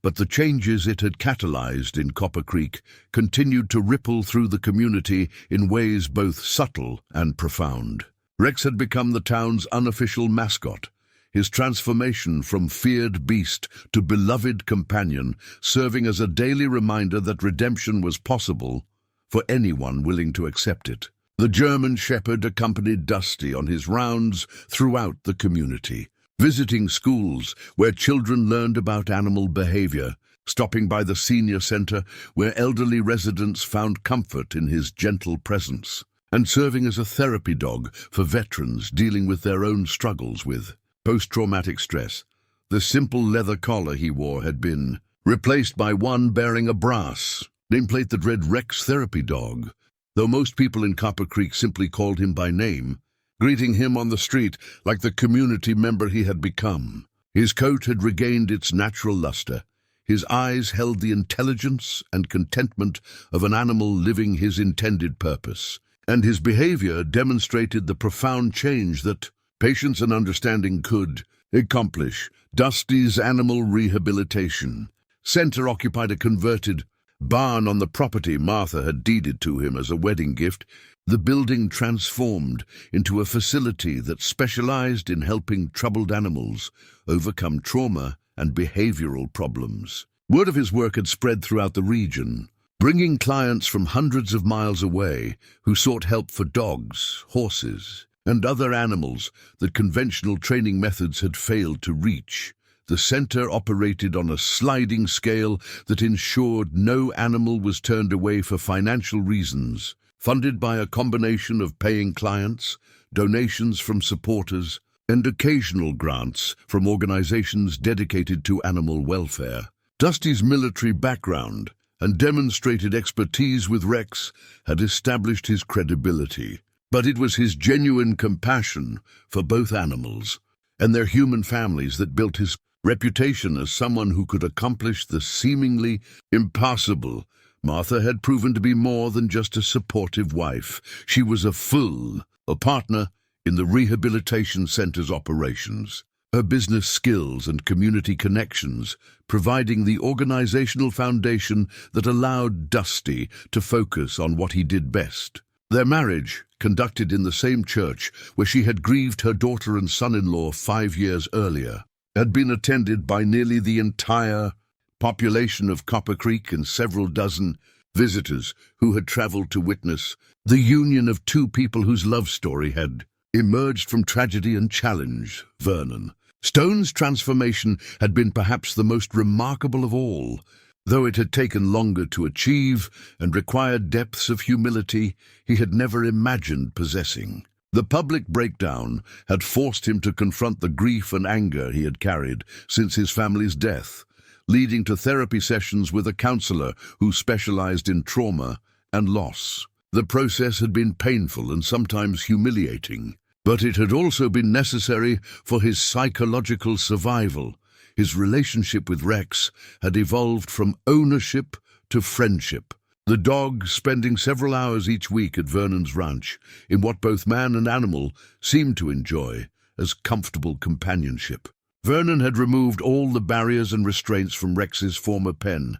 but the changes it had catalyzed in Copper Creek continued to ripple through the community in ways both subtle and profound. Rex had become the town's unofficial mascot, his transformation from feared beast to beloved companion serving as a daily reminder that redemption was possible for anyone willing to accept it. The German Shepherd accompanied Dusty on his rounds throughout the community, visiting schools where children learned about animal behavior, stopping by the senior center where elderly residents found comfort in his gentle presence. and serving as a therapy dog for veterans dealing with their own struggles with post-traumatic stress. The simple leather collar he wore had been replaced by one bearing a brass nameplate that read Rex Therapy Dog, though most people in Copper Creek simply called him by name, greeting him on the street like the community member he had become. His coat had regained its natural luster. His eyes held the intelligence and contentment of an animal living his intended purpose, and his behavior demonstrated the profound change that patience and understanding could accomplish. Dusty's animal rehabilitation center occupied a converted barn on the property Martha had deeded to him as a wedding gift. The building transformed into a facility that specialized in helping troubled animals overcome trauma and behavioral problems. Word of his work had spread throughout the region, bringing clients from hundreds of miles away who sought help for dogs, horses, and other animals that conventional training methods had failed to reach. The center operated on a sliding scale that ensured no animal was turned away for financial reasons, funded by a combination of paying clients, donations from supporters, and occasional grants from organizations dedicated to animal welfare. Dusty's military background and demonstrated expertise with Rex had established his credibility, but it was his genuine compassion for both animals and their human families that built his reputation as someone who could accomplish the seemingly impossible. Martha had proven to be more than just a supportive wife. She was a partner in the rehabilitation center's operations. Her business skills and community connections providing the organizational foundation that allowed Dusty to focus on what he did best. Their marriage, conducted in the same church where she had grieved her daughter and son-in-law 5 years earlier, had been attended by nearly the entire population of Copper Creek and several dozen visitors who had traveled to witness the union of two people whose love story had emerged from tragedy and challenge. Vernon Stone's transformation had been perhaps the most remarkable of all. Though it had taken longer to achieve and required depths of humility he had never imagined possessing. The public breakdown had forced him to confront the grief and anger he had carried since his family's death, leading to therapy sessions with a counselor who specialized in trauma and loss. The process had been painful and sometimes humiliating, but it had also been necessary for his psychological survival. His relationship with Rex had evolved from ownership to friendship, the dog spending several hours each week at Vernon's ranch in what both man and animal seemed to enjoy as comfortable companionship. Vernon had removed all the barriers and restraints from Rex's former pen,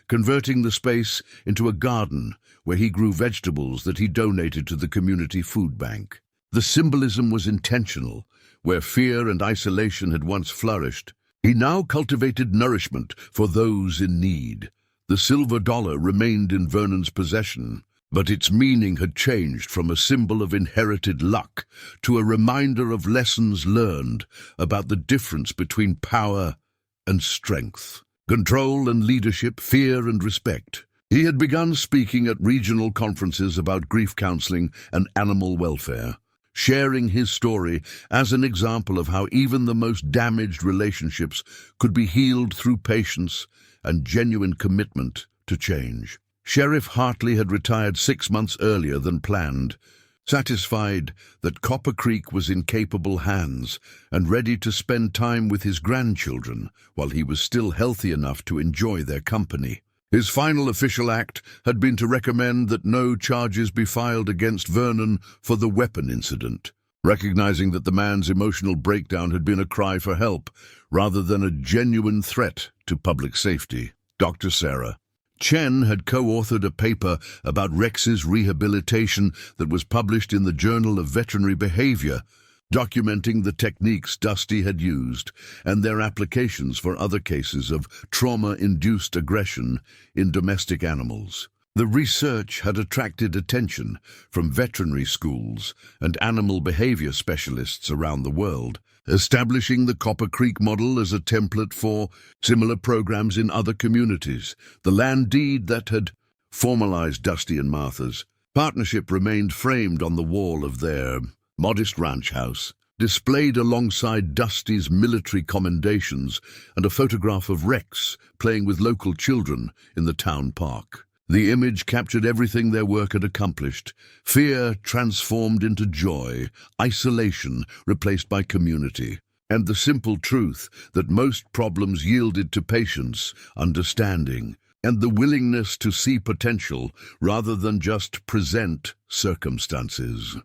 converting the space into a garden where he grew vegetables that he donated to the community food bank. The symbolism was intentional. Where fear and isolation had once flourished, he now cultivated nourishment for those in need. The silver dollar remained in Vernon's possession, but its meaning had changed from a symbol of inherited luck to a reminder of lessons learned about the difference between power and strength, control and leadership, fear and respect. He had begun speaking at regional conferences about grief counseling and animal welfare, sharing his story as an example of how even the most damaged relationships could be healed through patience and genuine commitment to change. Sheriff Hartley had retired 6 months earlier than planned, satisfied that Copper Creek was in capable hands and ready to spend time with his grandchildren while he was still healthy enough to enjoy their company. His final official act had been to recommend that no charges be filed against Vernon for the weapon incident, recognizing that the man's emotional breakdown had been a cry for help rather than a genuine threat to public safety. Dr. Sarah Chen had co-authored a paper about Rex's rehabilitation that was published in the Journal of Veterinary Behavior, documenting the techniques Dusty had used and their applications for other cases of trauma-induced aggression in domestic animals. The research had attracted attention from veterinary schools and animal behavior specialists around the world, establishing the Copper Creek model as a template for similar programs in other communities. The land deed that had formalized Dusty and Martha's Partnership remained framed on the wall of their modest ranch house, displayed alongside Dusty's military commendations and a photograph of Rex playing with local children in the town park. The image captured everything their work had accomplished: fear transformed into joy, isolation replaced by community, and the simple truth that most problems yielded to patience, understanding, and the willingness to see potential rather than just present circumstances.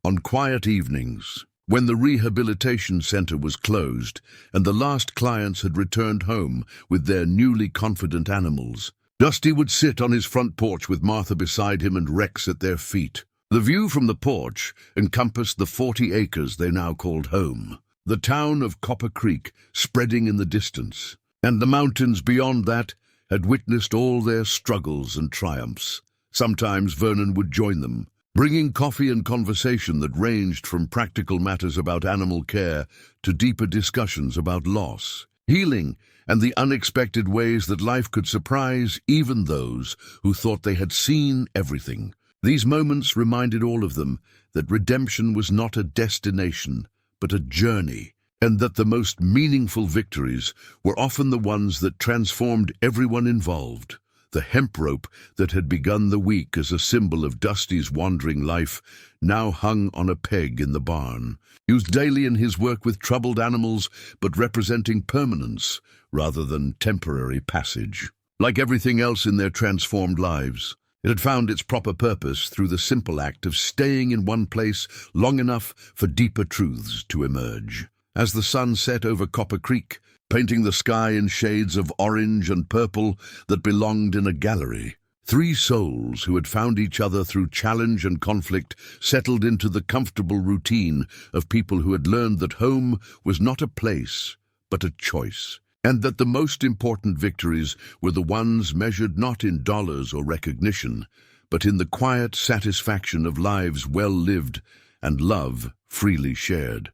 On quiet evenings, when the rehabilitation center was closed and the last clients had returned home with their newly confident animals, Dusty would sit on his front porch with Martha beside him and Rex at their feet. The view from the porch encompassed the 40 acres they now called home, the town of Copper Creek spreading in the distance, and the mountains beyond that had witnessed all their struggles and triumphs. Sometimes Vernon would join them, bringing coffee and conversation that ranged from practical matters about animal care to deeper discussions about loss, healing, and the unexpected ways that life could surprise even those who thought they had seen everything. These moments reminded all of them that redemption was not a destination, but a journey, and that the most meaningful victories were often the ones that transformed everyone involved. The hemp rope that had begun the week as a symbol of Dusty's wandering life now hung on a peg in the barn, used daily in his work with troubled animals, but representing permanence rather than temporary passage. Like everything else in their transformed lives, it had found its proper purpose through the simple act of staying in one place long enough for deeper truths to emerge. As the sun set over Copper Creek, painting the sky in shades of orange and purple that belonged in a gallery, three souls who had found each other through challenge and conflict settled into the comfortable routine of people who had learned that home was not a place, but a choice, and that the most important victories were the ones measured not in dollars or recognition, but in the quiet satisfaction of lives well lived and love freely shared.